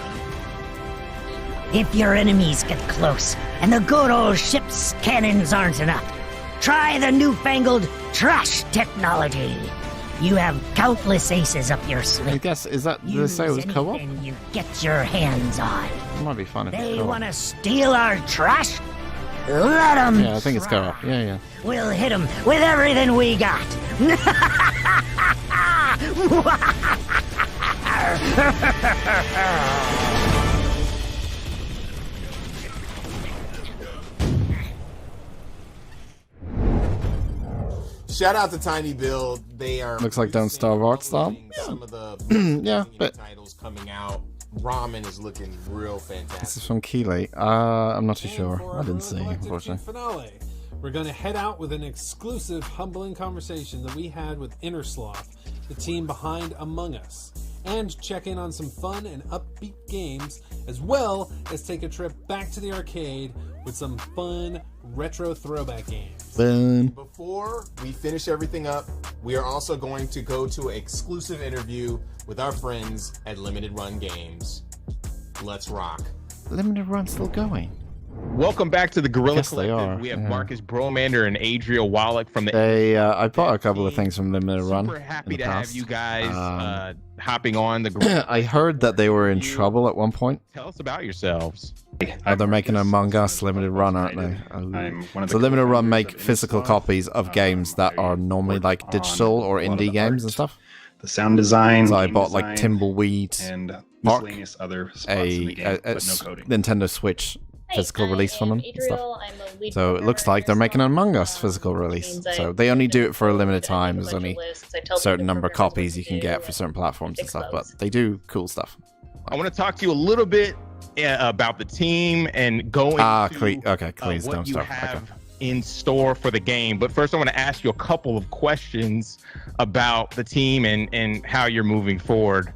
If your enemies get close and the good old ship's cannons aren't enough, try the newfangled trash technology. You have countless aces up your sleeve. I guess, is that the sales co-op? And you get your hands on. It might be fun if it's They co-op. want to steal our trash? Let 'em. Yeah, I think it's co-op. Yeah, yeah. We'll hit 'em with everything we got. Shout out to Tiny Build. They are Looks like Don't Starve Art Style. some of the Yeah, but titles coming out. Ramen is looking real fantastic. this is from Keeley. I'm not too sure. I didn't see, unfortunately. Finale. We're going to head out with an exclusive, humbling conversation that we had with Innersloth, the team behind Among Us, and check in on some fun and upbeat games, as well as take a trip back to the arcade with some fun retro throwback games. Fun. Before we finish everything up, we are also going to go to an exclusive interview with our friends at Limited Run Games. Let's rock. Limited Run still going. Welcome back to the Guerrilla Yes, they Collective. are, We have yeah. Marcus Bromander and Adriel Wallach from the. They, I bought a couple of things from Limited Run. Super happy in the to have past. you guys hopping on the. Guerrilla I heard that they were in trouble at one point. Tell us about yourselves. They're making Among Us Limited Run, aren't they? So Limited Run make physical copies of games that are normally like digital or indie games and stuff. The sound design. So I game bought like design, Timbleweed, and Park, miscellaneous other spots in the game, but no coding. Nintendo Switch physical release from them and stuff. I'm a lead So it looks like they're making an Among Us physical release. So they only do it for a limited time. There's only a certain number of copies you can get for certain platforms and stuff, but they do cool stuff. I want to talk to you a little bit about the team and going to please what don't you start. have in store for the game. But first, I want to ask you a couple of questions about the team and how you're moving forward.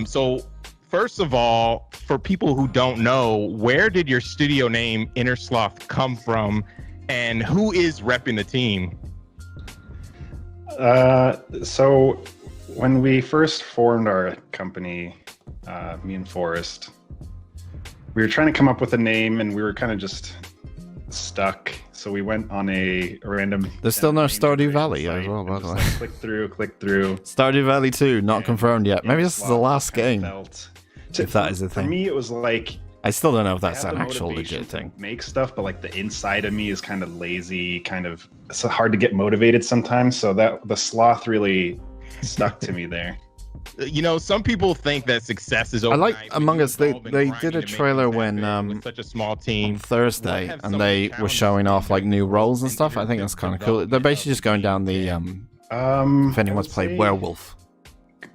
So first of all, for people who don't know, where did your studio name Innersloth come from, and who is repping the team? So when we first formed our company, me and Forrest, we were trying to come up with a name, and we were kind of just stuck. So we went on a random. There's still no Stardew Valley as well, by the way. Click through. Stardew Valley 2, not confirmed yet. Maybe this is the last game. If that is a thing. For me, it was like. I still don't know if that's an actual legit thing. Make stuff, but like the inside of me is kind of lazy, it's hard to get motivated sometimes. So that the sloth really stuck to me there. You know, some people think that success is I overnight. like Among Us. They did a trailer when with such a small team on Thursday, and they were showing off like new roles and stuff. I think that's kind of cool. They're basically just going down the if anyone's played Werewolf.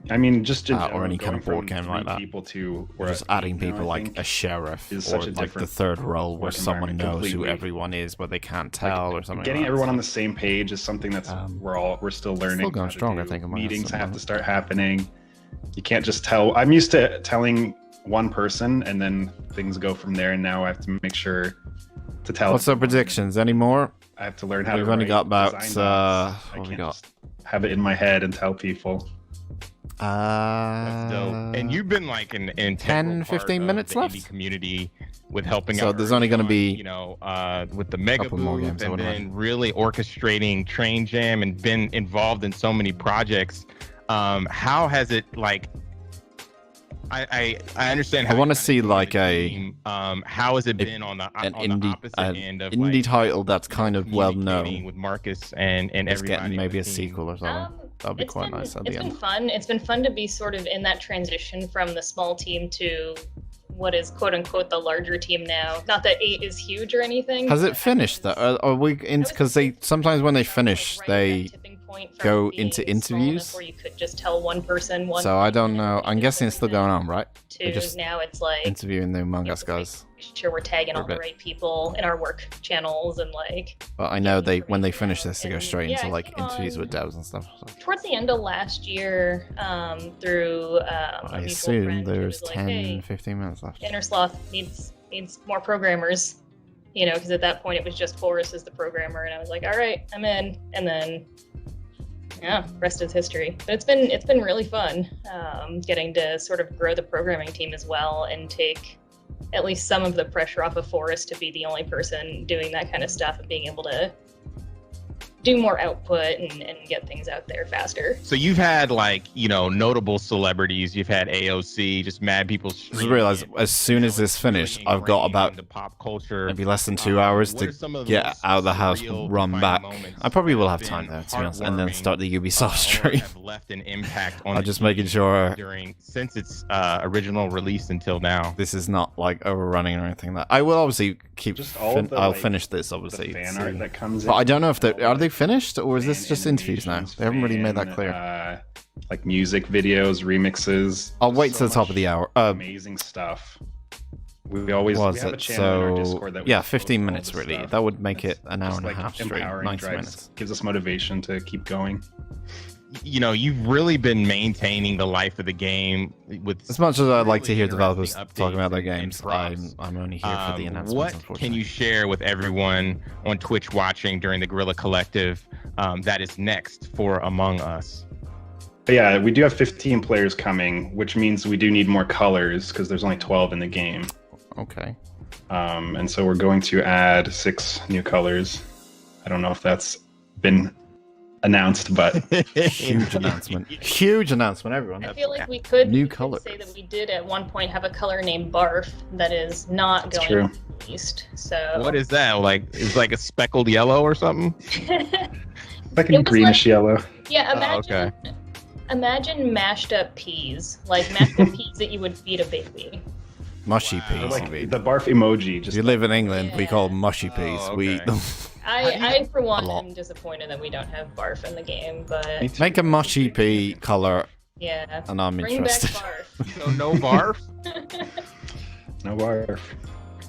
I mean, just or any kind of board game like that. People to just adding people like a sheriff or like the third role where someone knows who everyone is, but they can't tell or something. Getting like everyone on the same page is something that's we're still learning. Still going strong, I think. Meetings have to start happening. You can't just tell. I'm used to telling one person and then things go from there, and now I have to make sure to tell. What's our predictions? Any more? I have to learn how. We've only got about what we got. Have it in my head and tell people. That's dope. And you've been like an 10-15 minutes left indie community with helping so out. There's only going to be with the mega booth and then really orchestrating Train Jam and been involved in so many projects. How has it like? I understand. I want to see like a how has it been on the opposite end of indie title that's kind of well known with Marcus and everybody. Getting maybe a team. Sequel or something. That'll be quite nice at the end. It's been fun. It's been fun to be sort of in that transition from the small team to what is quote unquote the larger team now. Not that 8 is huge or anything. Has it finished though? Are we in? Because they sometimes when they finish they go into interviews. Where you could just tell one person one. So I don't know. I'm guessing it's still going on, right? To now it's like interviewing the Among Us guys. Sure, we're tagging all the right people in our work channels and like. But I know when they finish this, they go straight into like interviews with devs and stuff. So. Towards the end of last year, through I assume there's 10-15 minutes left. Innersloth needs more programmers, you know, because at that point it was just Forrest as the programmer, and I was like, all right, I'm in, and then. Yeah, rest is history. But it's been really fun getting to sort of grow the programming team as well and take at least some of the pressure off of Forrest to be the only person doing that kind of stuff and being able to do more output and get things out there faster. So you've had like, you know, notable celebrities. You've had AOC, just mad people. Just realize as soon as this finished, I've got about pop culture, maybe less than 2 hours to get out of the house, run back. I probably will have time though, to be honest, and then start the Ubisoft stream. Left an impact on I'm just making sure since its original release until now. This is not like overrunning or anything. That I will obviously keep. I'll finish this obviously. The fan art that comes but I don't know if are they finished or is this just interviews now? They haven't really made that clear. Like music videos, remixes. I'll wait till the top of the hour. Amazing stuff. We have a channel in our Discord that 15 minutes really. Stuff. That would make it an hour and a half straight. 90 minutes. Gives us motivation to keep going. You know, you've really been maintaining the life of the game with. As much as I'd like to hear developers talking about their games, I'm only here for the announcements. What can you share with everyone on Twitch watching during the Guerrilla Collective that is next for Among Us? Yeah, we do have 15 players coming, which means we do need more colors because there's only 12 in the game. Okay. And so we're going to add 6 new colors. I don't know if that's been announced, but huge announcement. Huge announcement, everyone. I feel like we could say that we did at one point have a color named Barf that is not going to be released. So what is that? Like it's like a speckled yellow or something? Like a greenish yellow. Yeah, imagine imagine mashed up peas. Like mashed up peas that you would feed a baby. Mushy peas. Like the barf emoji. Just you live in England, we call them mushy peas. We I for one am disappointed that we don't have barf in the game, but make a mushy pea color. Yeah. And I'm interested. Back barf. No barf. No barf.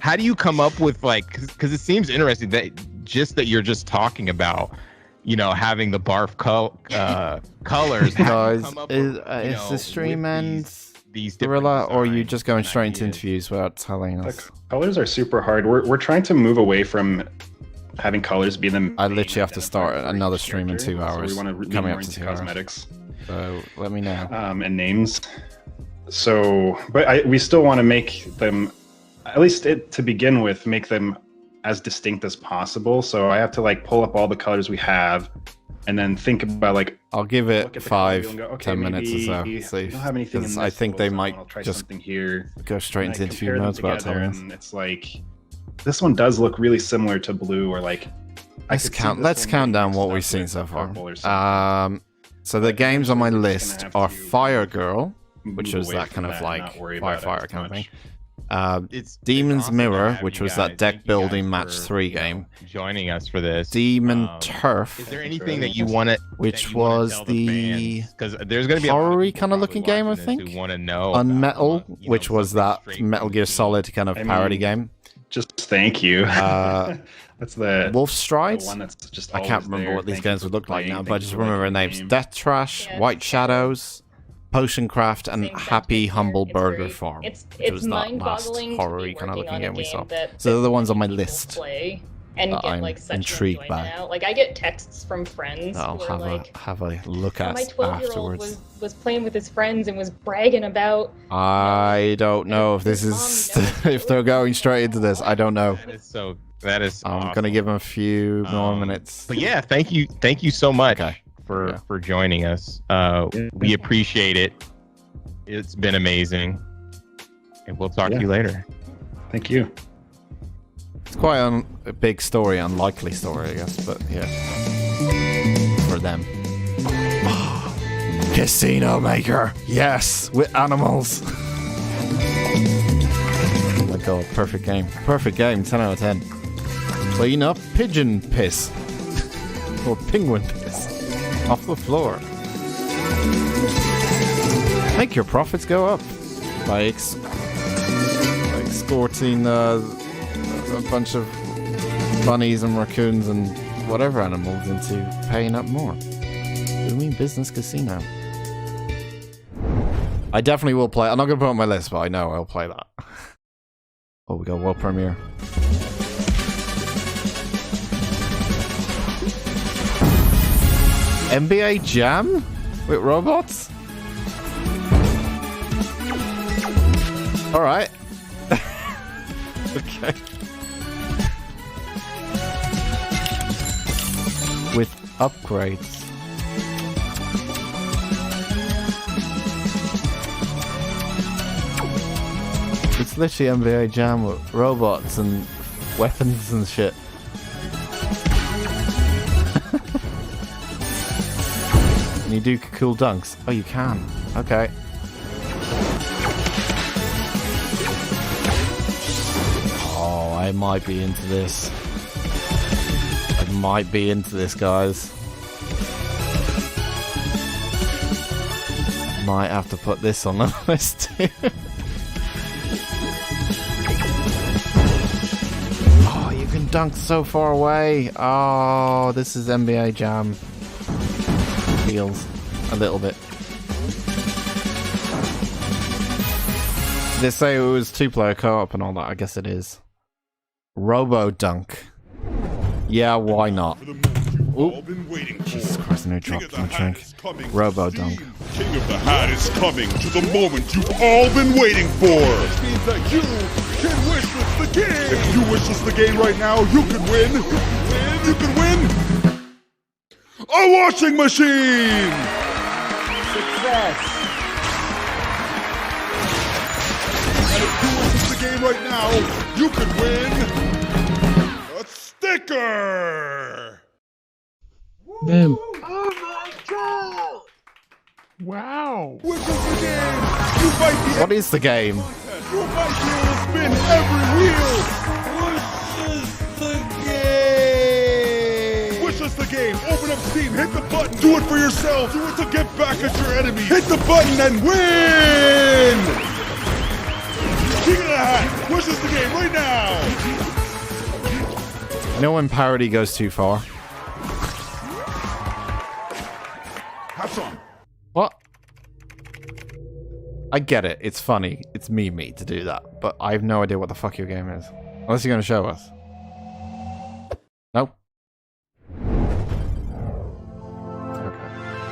How do you come up with like? Because it seems interesting that you're just talking about, you know, having the barf colors. Guys, is the stream ends? these Guerrilla, or are you just going straight into interviews without telling us? Colors are super hard. We're trying to move away from having colors be the. I literally have to start another stream in 2 hours. So we want to coming more up to into 2 hours. cosmetics. So let me know. And names. So, but we still want to make them, at least to begin with, make them as distinct as possible. So I have to like pull up all the colors we have, and then think about like. I'll give it 5-10 okay, minutes or so. maybe See, I don't have anything in this I think they zone. might I'll try just something here. go straight into And I interview compare them modes without together, telling us. and it's like this one does look really similar to blue, or like. Let's count down what we've seen so far. So the games on my list are Fire Girl, which was that kind of like firefighter kind of thing. Demon's Mirror, which was that deck building match 3 game. Joining us for this. Demon Turf. Is there anything that you want to? Which was the because there's going to be horror kind of looking game, I think. Want to know Unmetal, which was that Metal Gear Solid kind of parody game. Just thank you. That's the Wolf Strides. one that's just I can't remember what these games would look like now, but I just remember their names: Death Trash, White Shadows, Potion Craft, and Happy Humble Burger Farm. Which was that last mind-boggling horror kind of looking game we saw. that So they're the ones on my list. play and that get I'm like such intrigued enjoyment by. out. Like I get texts from friends I'll who are have like, a look at my 12-year-old afterwards. was playing with his friends and was bragging about. I don't know if this is if they're going straight into this. I don't know. That is. I'm gonna give them a few more minutes. But yeah, thank you so much for joining us. We appreciate it. It's been amazing, and we'll talk to you later. Thank you. It's quite a big story, unlikely story, I guess, but yeah, for them. Casino Maker, yes, with animals. Oh my god, perfect game, 10 out of 10. Clean up pigeon piss or penguin piss off the floor. Make your profits go up by escorting a bunch of bunnies and raccoons and whatever animals into paying up more. Booming Business Casino. I definitely will play. I'm not going to put it on my list, but I know I'll play that. Oh, we got world premiere. NBA Jam with robots? Alright. Okay. With upgrades. It's literally NBA Jam with robots and weapons and shit. Can you do cool dunks? Oh, you can. Okay. Oh, I might be into this. I might be into this, guys. Might have to put this on the list too. Oh, you can dunk so far away. Oh, this is NBA Jam. Feels a little bit. Did they say it was 2-player co-op and all that? I guess it is. Robo Dunk. Yeah, why not? Ooh. Jesus Christ, I nearly dropped my drink. Robo Dunk. King of the Hat is coming to the moment you've all been waiting for. This means that you can wishlist the game. If you wishlist the game right now, you can win. You can win a washing machine. Success. And if you wishlist the game right now, you can win a sticker. Damn. Oh my god! Wow! Which is the game? You might be What is the game? You might be able to spin every wheel! Which is the game? Open up Steam, hit the button, do it for yourself, do it to get back at your enemy. Hit the button and win! King of the Hat, which is the game right now? You know when parody goes too far? Have some. What? I get it. It's funny. It's me to do that. But I have no idea what the fuck your game is. Unless you're going to show us. Nope. Okay.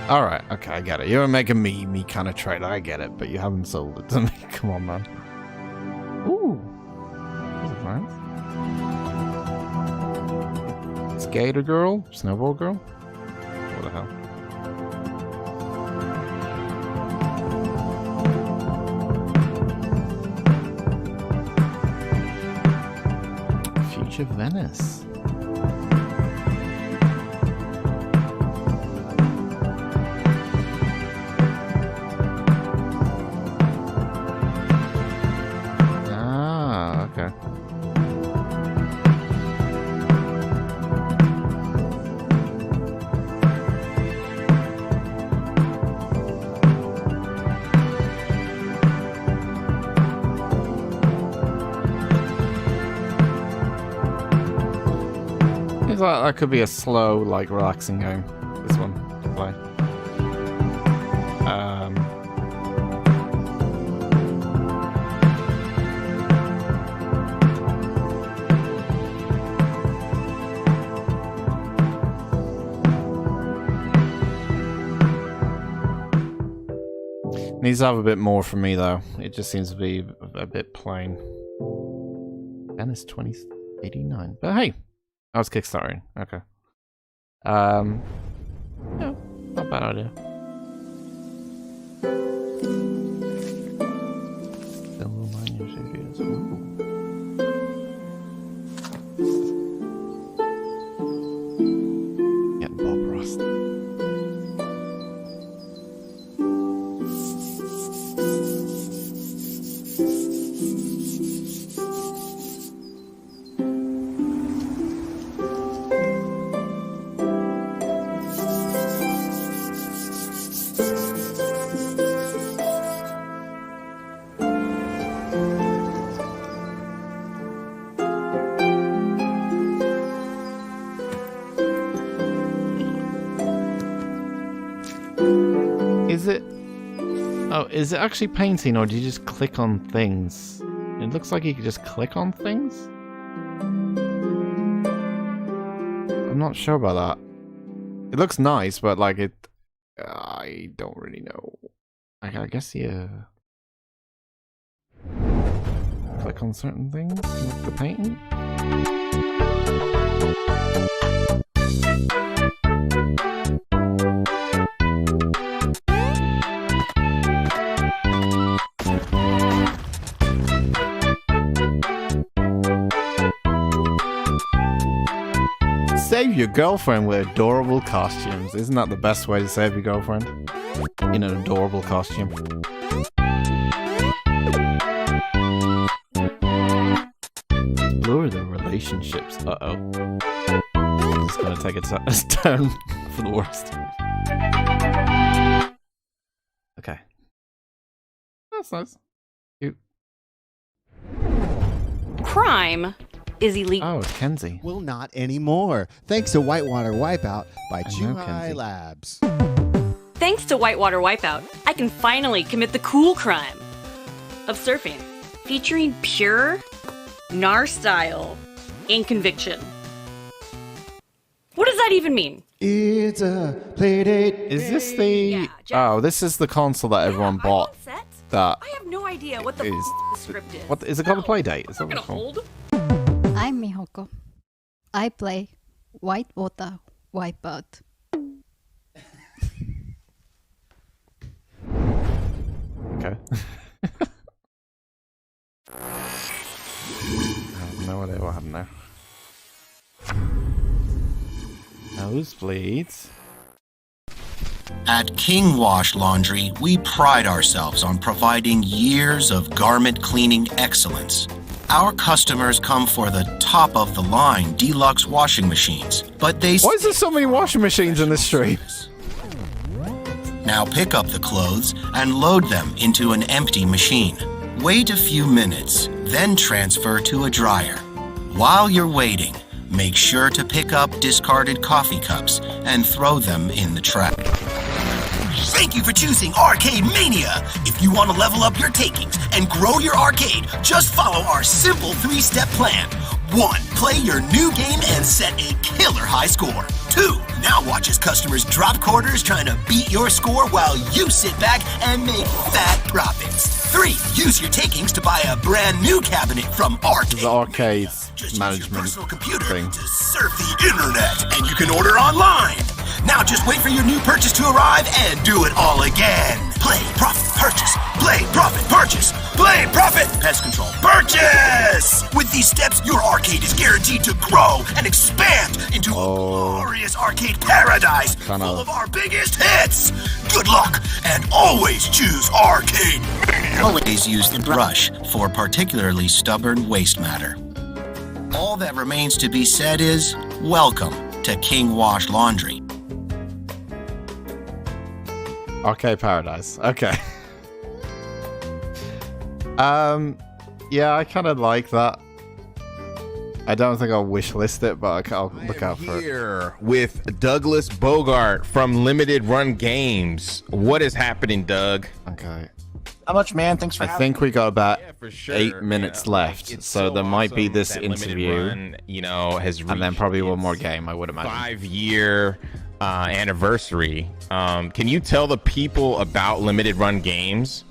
Alright, okay, I get it. You're making me kind of trailer. I get it. But you haven't sold it to me. Come on, man. Ooh. Those are nice. Skater girl? Snowball girl? What the hell? Future Venice. Ah, okay. Seems like that could be a slow, like, relaxing game. This one to play. Needs to have a bit more from me though. It just seems to be a bit plain. Venice 2089. But hey. I was kickstarting. Okay. Yeah, not a bad idea. Getting Bob Ross. Is it actually painting, or do you just click on things? It looks like you could just click on things. I'm not sure about that. It looks nice, but like it... I don't really know. I guess yeah. Click on certain things with the painting. Save your girlfriend with adorable costumes. Isn't that the best way to save your girlfriend? In an adorable costume. Lure the relationships. Uh-oh. It's gonna take a turn for the worst. Okay. That's nice. Cute. Crime is illegal. Oh, it's Kenzie. Will not anymore, thanks to Whitewater Wipeout by Chuhai Labs. Thanks to Whitewater Wipeout, I can finally commit the cool crime of surfing, featuring pure NAR style and conviction. What does that even mean? It's a playdate. Is this the... Oh, this is the console that everyone bought. That I have no idea what the script is. What is it called? A Playdate? Is that what it's called? I'm Mihoko. I play Whitewater Wipeout. Okay. I have no idea what happened there. Nosebleeds. At King Wash Laundry, we pride ourselves on providing years of garment cleaning excellence. Our customers come for the top-of-the-line deluxe washing machines, but they... Why is there so many washing machines in this stream? Now pick up the clothes and load them into an empty machine. Wait a few minutes, then transfer to a dryer. While you're waiting, make sure to pick up discarded coffee cups and throw them in the trash. Thank you for choosing Arcade Mania. If you want to level up your takings and grow your arcade, just follow our simple 3-step plan. 1. Play your new game and set a killer high score. 2. Now watch as customers drop quarters trying to beat your score while you sit back and make fat profits. 3. Use your takings to buy a brand new cabinet from Arcade. The arcade management thing. To surf the internet, and you can order online. Now just wait for your new purchase to arrive and do it all again. Play, profit, purchase. Play, profit, purchase. Play, profit, pest control, purchase. With these steps, your arcade is guaranteed to grow and expand into a glorious arcade paradise full of our biggest hits. Good luck, and always choose Arcade Mania. Always use the brush for particularly stubborn waste matter. All that remains to be said is, welcome to King Wash Laundry. Arcade Paradise. Okay. Yeah, I kind of like that. I don't think I'll wishlist it, but I'll look out for it. Here with Douglas Bogart from Limited Run Games. What is happening, Doug? Okay. How much, man? Thanks for I having think we got about sure. 8 minutes left, so there might be this interview, Run, has and then probably one more game, I would imagine. 5-year anniversary. Can you tell the people about Limited Run Games?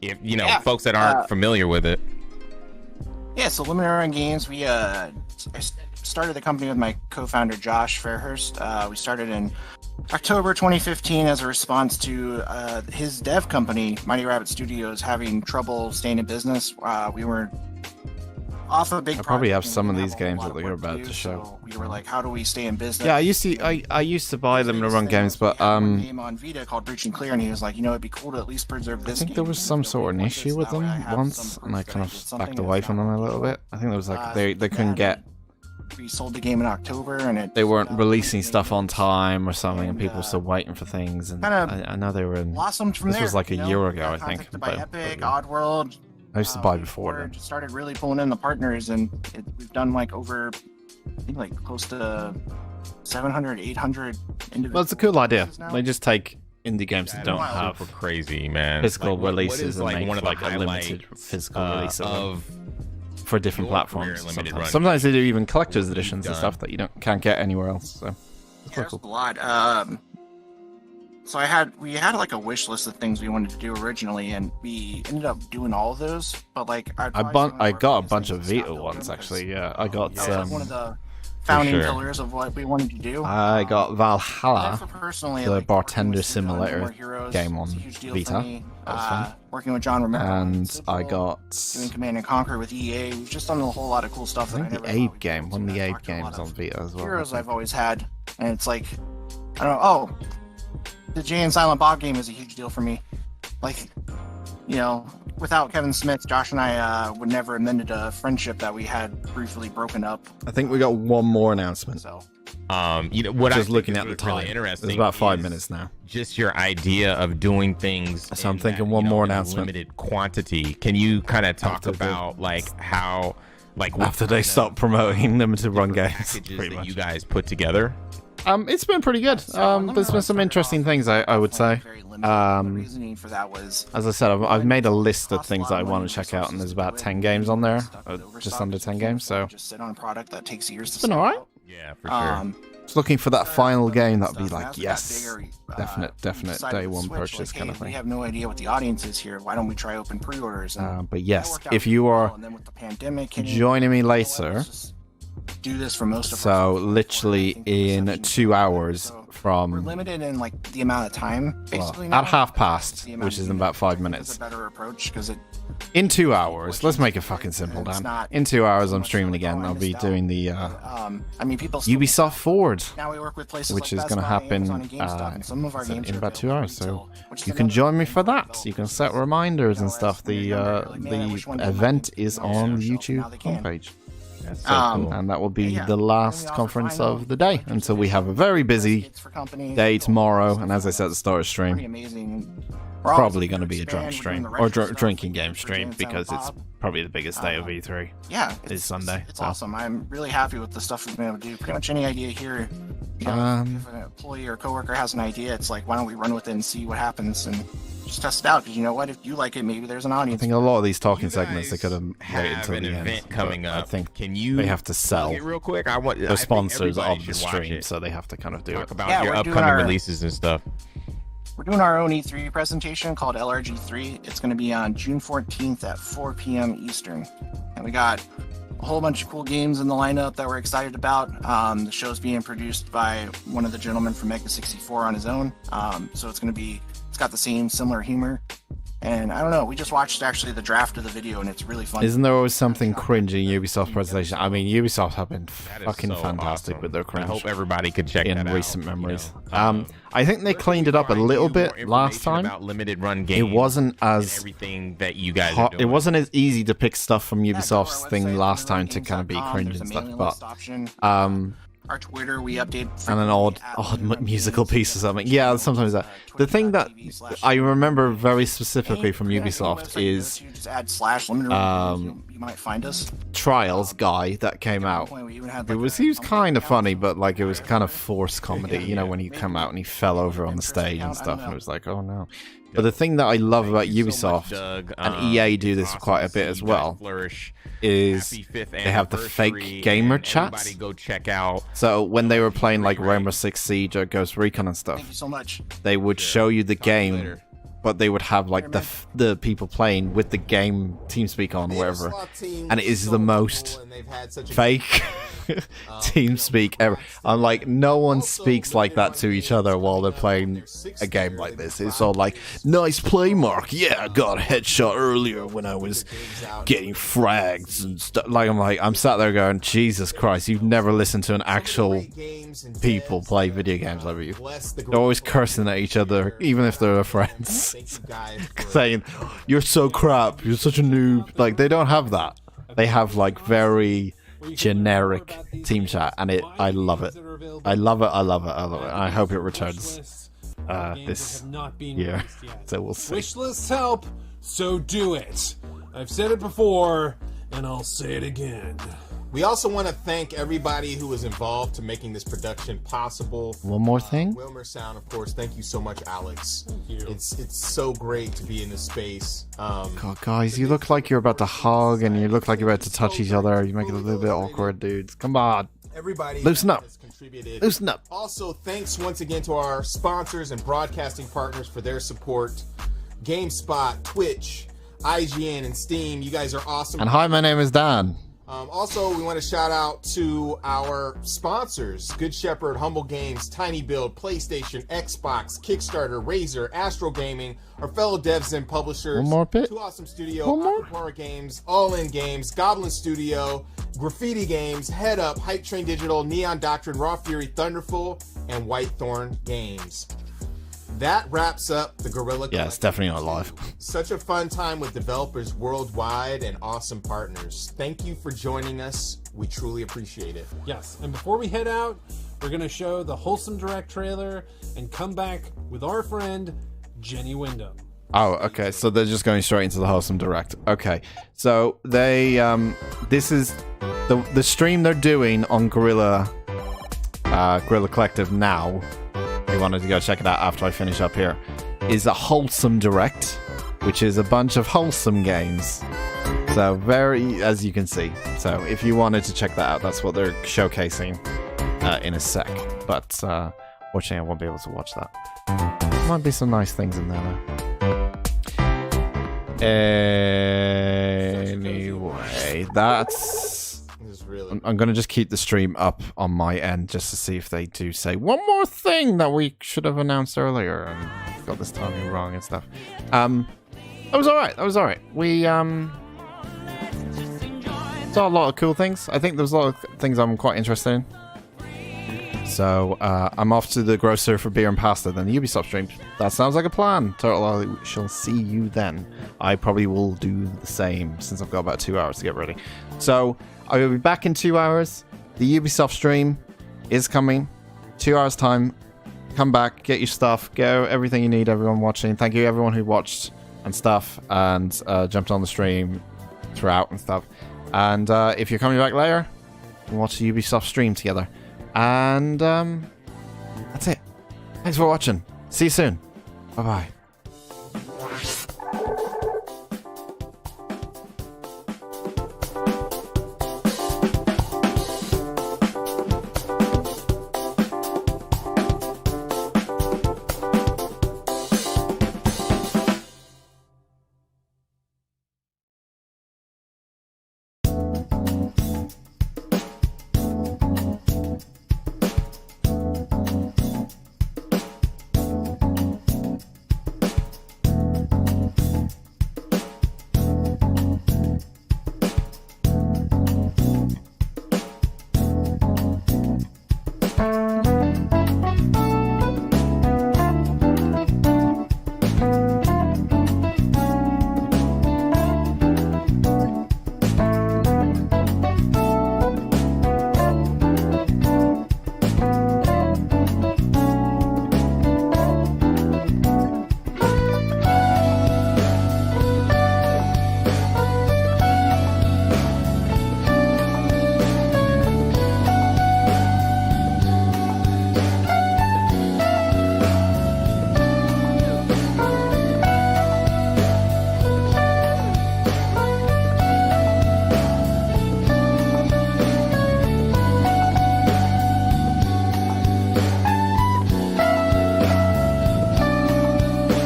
If folks that aren't familiar with it. Yeah, so Limited Run Games, we I started the company with my co-founder Josh Fairhurst. We started in October 2015 as a response to his dev company, Mighty Rabbit Studios, having trouble staying in business. We were off a big. I probably have some of these games that you're about to show. So we were like, how do we stay in business? Yeah, I used to buy them to run games, but game on Vita called Breach and Clear, and he was like, it'd be cool to at least preserve this. I think there was some sort of an issue with them once, and I kind of backed away from them a little bit. I think there was like they couldn't get. We sold the game in October, and they weren't releasing stuff on time or something, and people were still waiting for things. And I know they were in. Blossomed from this there. was like a year ago, I think. By Epic, Oddworld. I used to buy before then. Started really pulling in the partners, and we've done like over, I think like close to 700, 800 individuals. Well, it's a cool idea. They just take indie games that don't have crazy, man. Physical releases and like make one of the a limited physical release of for different platforms. Sometimes they do even collector's editions and stuff that you can't get anywhere else. So it's pretty cool. A lot. So we had like a wish list of things we wanted to do originally, and we ended up doing all of those. But like I got a bunch of Vita ones actually. Yeah, I got one of the founding pillars of what we wanted to do. I got Valhalla, personally, the like, bartender simulator game on Vita. That was fun. Working with John Romero, and I got doing Command and Conquer with EA. We've just done a whole lot of cool stuff. I think the Abe game, one of the Abe games on Vita as well. Heroes I've always had, and it's like, I don't know. Oh, the Jay and Silent Bob game is a huge deal for me. Like, without Kevin Smith, Josh and I would never have mended a friendship that we had briefly broken up. I think we got one more announcement. So, what just I looking at the time, really interesting. It's about 5 minutes now. Just your idea of doing things. So I'm thinking one more announcement. Limited quantity. Can you kind of talk about like how, like after they stop promoting limited run games, pretty much. You guys put together. It's been pretty good. There's been some interesting things, I would say. Reasoning for that was, as I said, I've made a list of things that I want to check out, and there's about 10 games on there, just under 10 games. So just sit on a product that takes years to. It's been alright. Yeah, for sure. Just looking for that final game that'd be like, yes, definite day one purchase kind of thing. We have no idea what the audience is here. Why don't we try open pre-orders? But yes, if you are joining me later. Do this for most of so literally in 2 hours from we're limited in like the amount of time basically at 5:30, which is in about 5 minutes. It's a better approach because in 2 hours, let's make it fucking simple, Dan. In 2 hours, I'm streaming again. I'll be doing the Ubisoft Forward, now we work with places which like is going to happen in about 2 hours. So you can join me for that. You can set reminders and stuff. The event is on the YouTube homepage. So cool. And that will be the last conference of the day until we have a very busy day tomorrow. And as I said at the start of stream, probably going to be a drunk stream or drinking game stream because it's probably the biggest day of E3. Yeah, it's Sunday. It's awesome. I'm really happy with the stuff we've been able to do. Pretty much any idea here if an employee or coworker has an idea, it's like, why don't we run with it and see what happens and just test it out? Because you know what, if you like it, maybe there's an I audience. think a lot of these talking segments they could have waited until an the end. event coming but up. I think Can you they have to sell plug it real quick? I the sponsors everybody of the should watch stream, it. so they have to kind of do Talk it. about your we're doing upcoming our- releases and stuff. We're doing our own E3 presentation called LRG3. It's going to be on June 14th at 4 p.m. Eastern. And we got a whole bunch of cool games in the lineup that we're excited about. The show's being produced by one of the gentlemen from Mega 64 on his own. So it's got the same similar humor. And I don't know, we just watched actually the draft of the video and it's really fun. Isn't there always something cringy in Ubisoft presentation? I mean, Ubisoft have been fucking so fantastic awesome. with their cringe. I hope everybody could check in that out, recent memories. I think they cleaned it up a little bit last time. About limited run It games wasn't as everything that you guys are hot, doing. it wasn't as easy to pick stuff from Ubisoft's thing last time to kind of be cringe and stuff. But our Twitter, we update and an odd musical piece or something. Yeah, sometimes that. The thing that I remember very specifically from Ubisoft is just add /limited you might find us. Trials guy that came out. He was kind of funny, but like it was kind of forced comedy. You know, when he came out and he fell over on the stage and stuff, and it was like, oh no. But the thing that I love about Ubisoft, and EA do this quite a bit as well, is they have the fake gamer chats. Go check out. So when they were playing like Rainbow Six Siege or Ghost Recon and stuff, Thank you so much. they would show you the game, but they would have like the people playing with the game TeamSpeak on, whatever, and it is the most fake TeamSpeak ever. I'm like, no one speaks like that to each other while they're playing a game like this. It's all like, nice play, Mark. Yeah, I got a headshot earlier when I was getting frags and stuff. I'm sat there going, Jesus Christ, you've never listened to an actual people play video games like you. They're always cursing at each other, even if they're friends, saying, you're so crap, you're such a noob. Like, they don't have that. They have like very generic team chat, and I love it. I love it. I hope it returns this year. So we'll see. Wishlist help, so do it. I've said it before, and I'll say it again. We also want to thank everybody who was involved to making this production possible. One more thing. Wilmer Sound, of course. Thank you so much, Alex. Thank you. It's so great to be in this space. God, guys, you look like you're about to hug, and you look like you're about to touch each other. You make it a little bit awkward, dudes. Come on. Everybody loosen up. has contributed. Loosen up. Also, thanks once again to our sponsors and broadcasting partners for their support. GameSpot, Twitch, IGN, and Steam. You guys are awesome. And hi, my name is Dan. Also, we want to shout out to our sponsors: Good Shepherd, Humble Games, Tiny Build, PlayStation, Xbox, Kickstarter, Razer, Astro Gaming, our fellow devs and publishers. One more bit. Two Awesome Studio, Aquapora Games, All In Games, Goblin Studio, Graffiti Games, Head Up, Hype Train Digital, Neon Doctrine, Raw Fury, Thunderful, and Whitethorn Games. That wraps up the Guerrilla Collective. Yeah, it's definitely not live. Such a fun time with developers worldwide and awesome partners. Thank you for joining us. We truly appreciate it. Yes, and before we head out, we're going to show the Wholesome Direct trailer and come back with our friend, Jenny Wyndham. Oh, okay. So they're just going straight into the Wholesome Direct. Okay. So they, this is the stream they're doing on Guerrilla Collective now. If you wanted to go check it out after I finish up here, is a Wholesome Direct, which is a bunch of wholesome games. So very, as you can see. So if you wanted to check that out, that's what they're showcasing in a sec. But fortunately, I won't be able to watch that. Might be some nice things in there though. Anyway, that's... I'm going to just keep the stream up on my end just to see if they do say one more thing that we should have announced earlier and got this timing wrong and stuff. That was alright. We saw a lot of cool things. I think there's a lot of things I'm quite interested in. So I'm off to the grocer for beer and pasta, then the Ubisoft stream. That sounds like a plan. Turtle, I shall see you then. I probably will do the same since I've got about 2 hours to get ready. So I will be back in 2 hours. The Ubisoft stream is coming. 2 hours time. Come back, get your stuff, go, everything you need, everyone watching. Thank you everyone who watched and stuff and jumped on the stream throughout and stuff. And if you're coming back later, we'll watch the Ubisoft stream together. And That's it. Thanks for watching. See you soon. Bye-bye.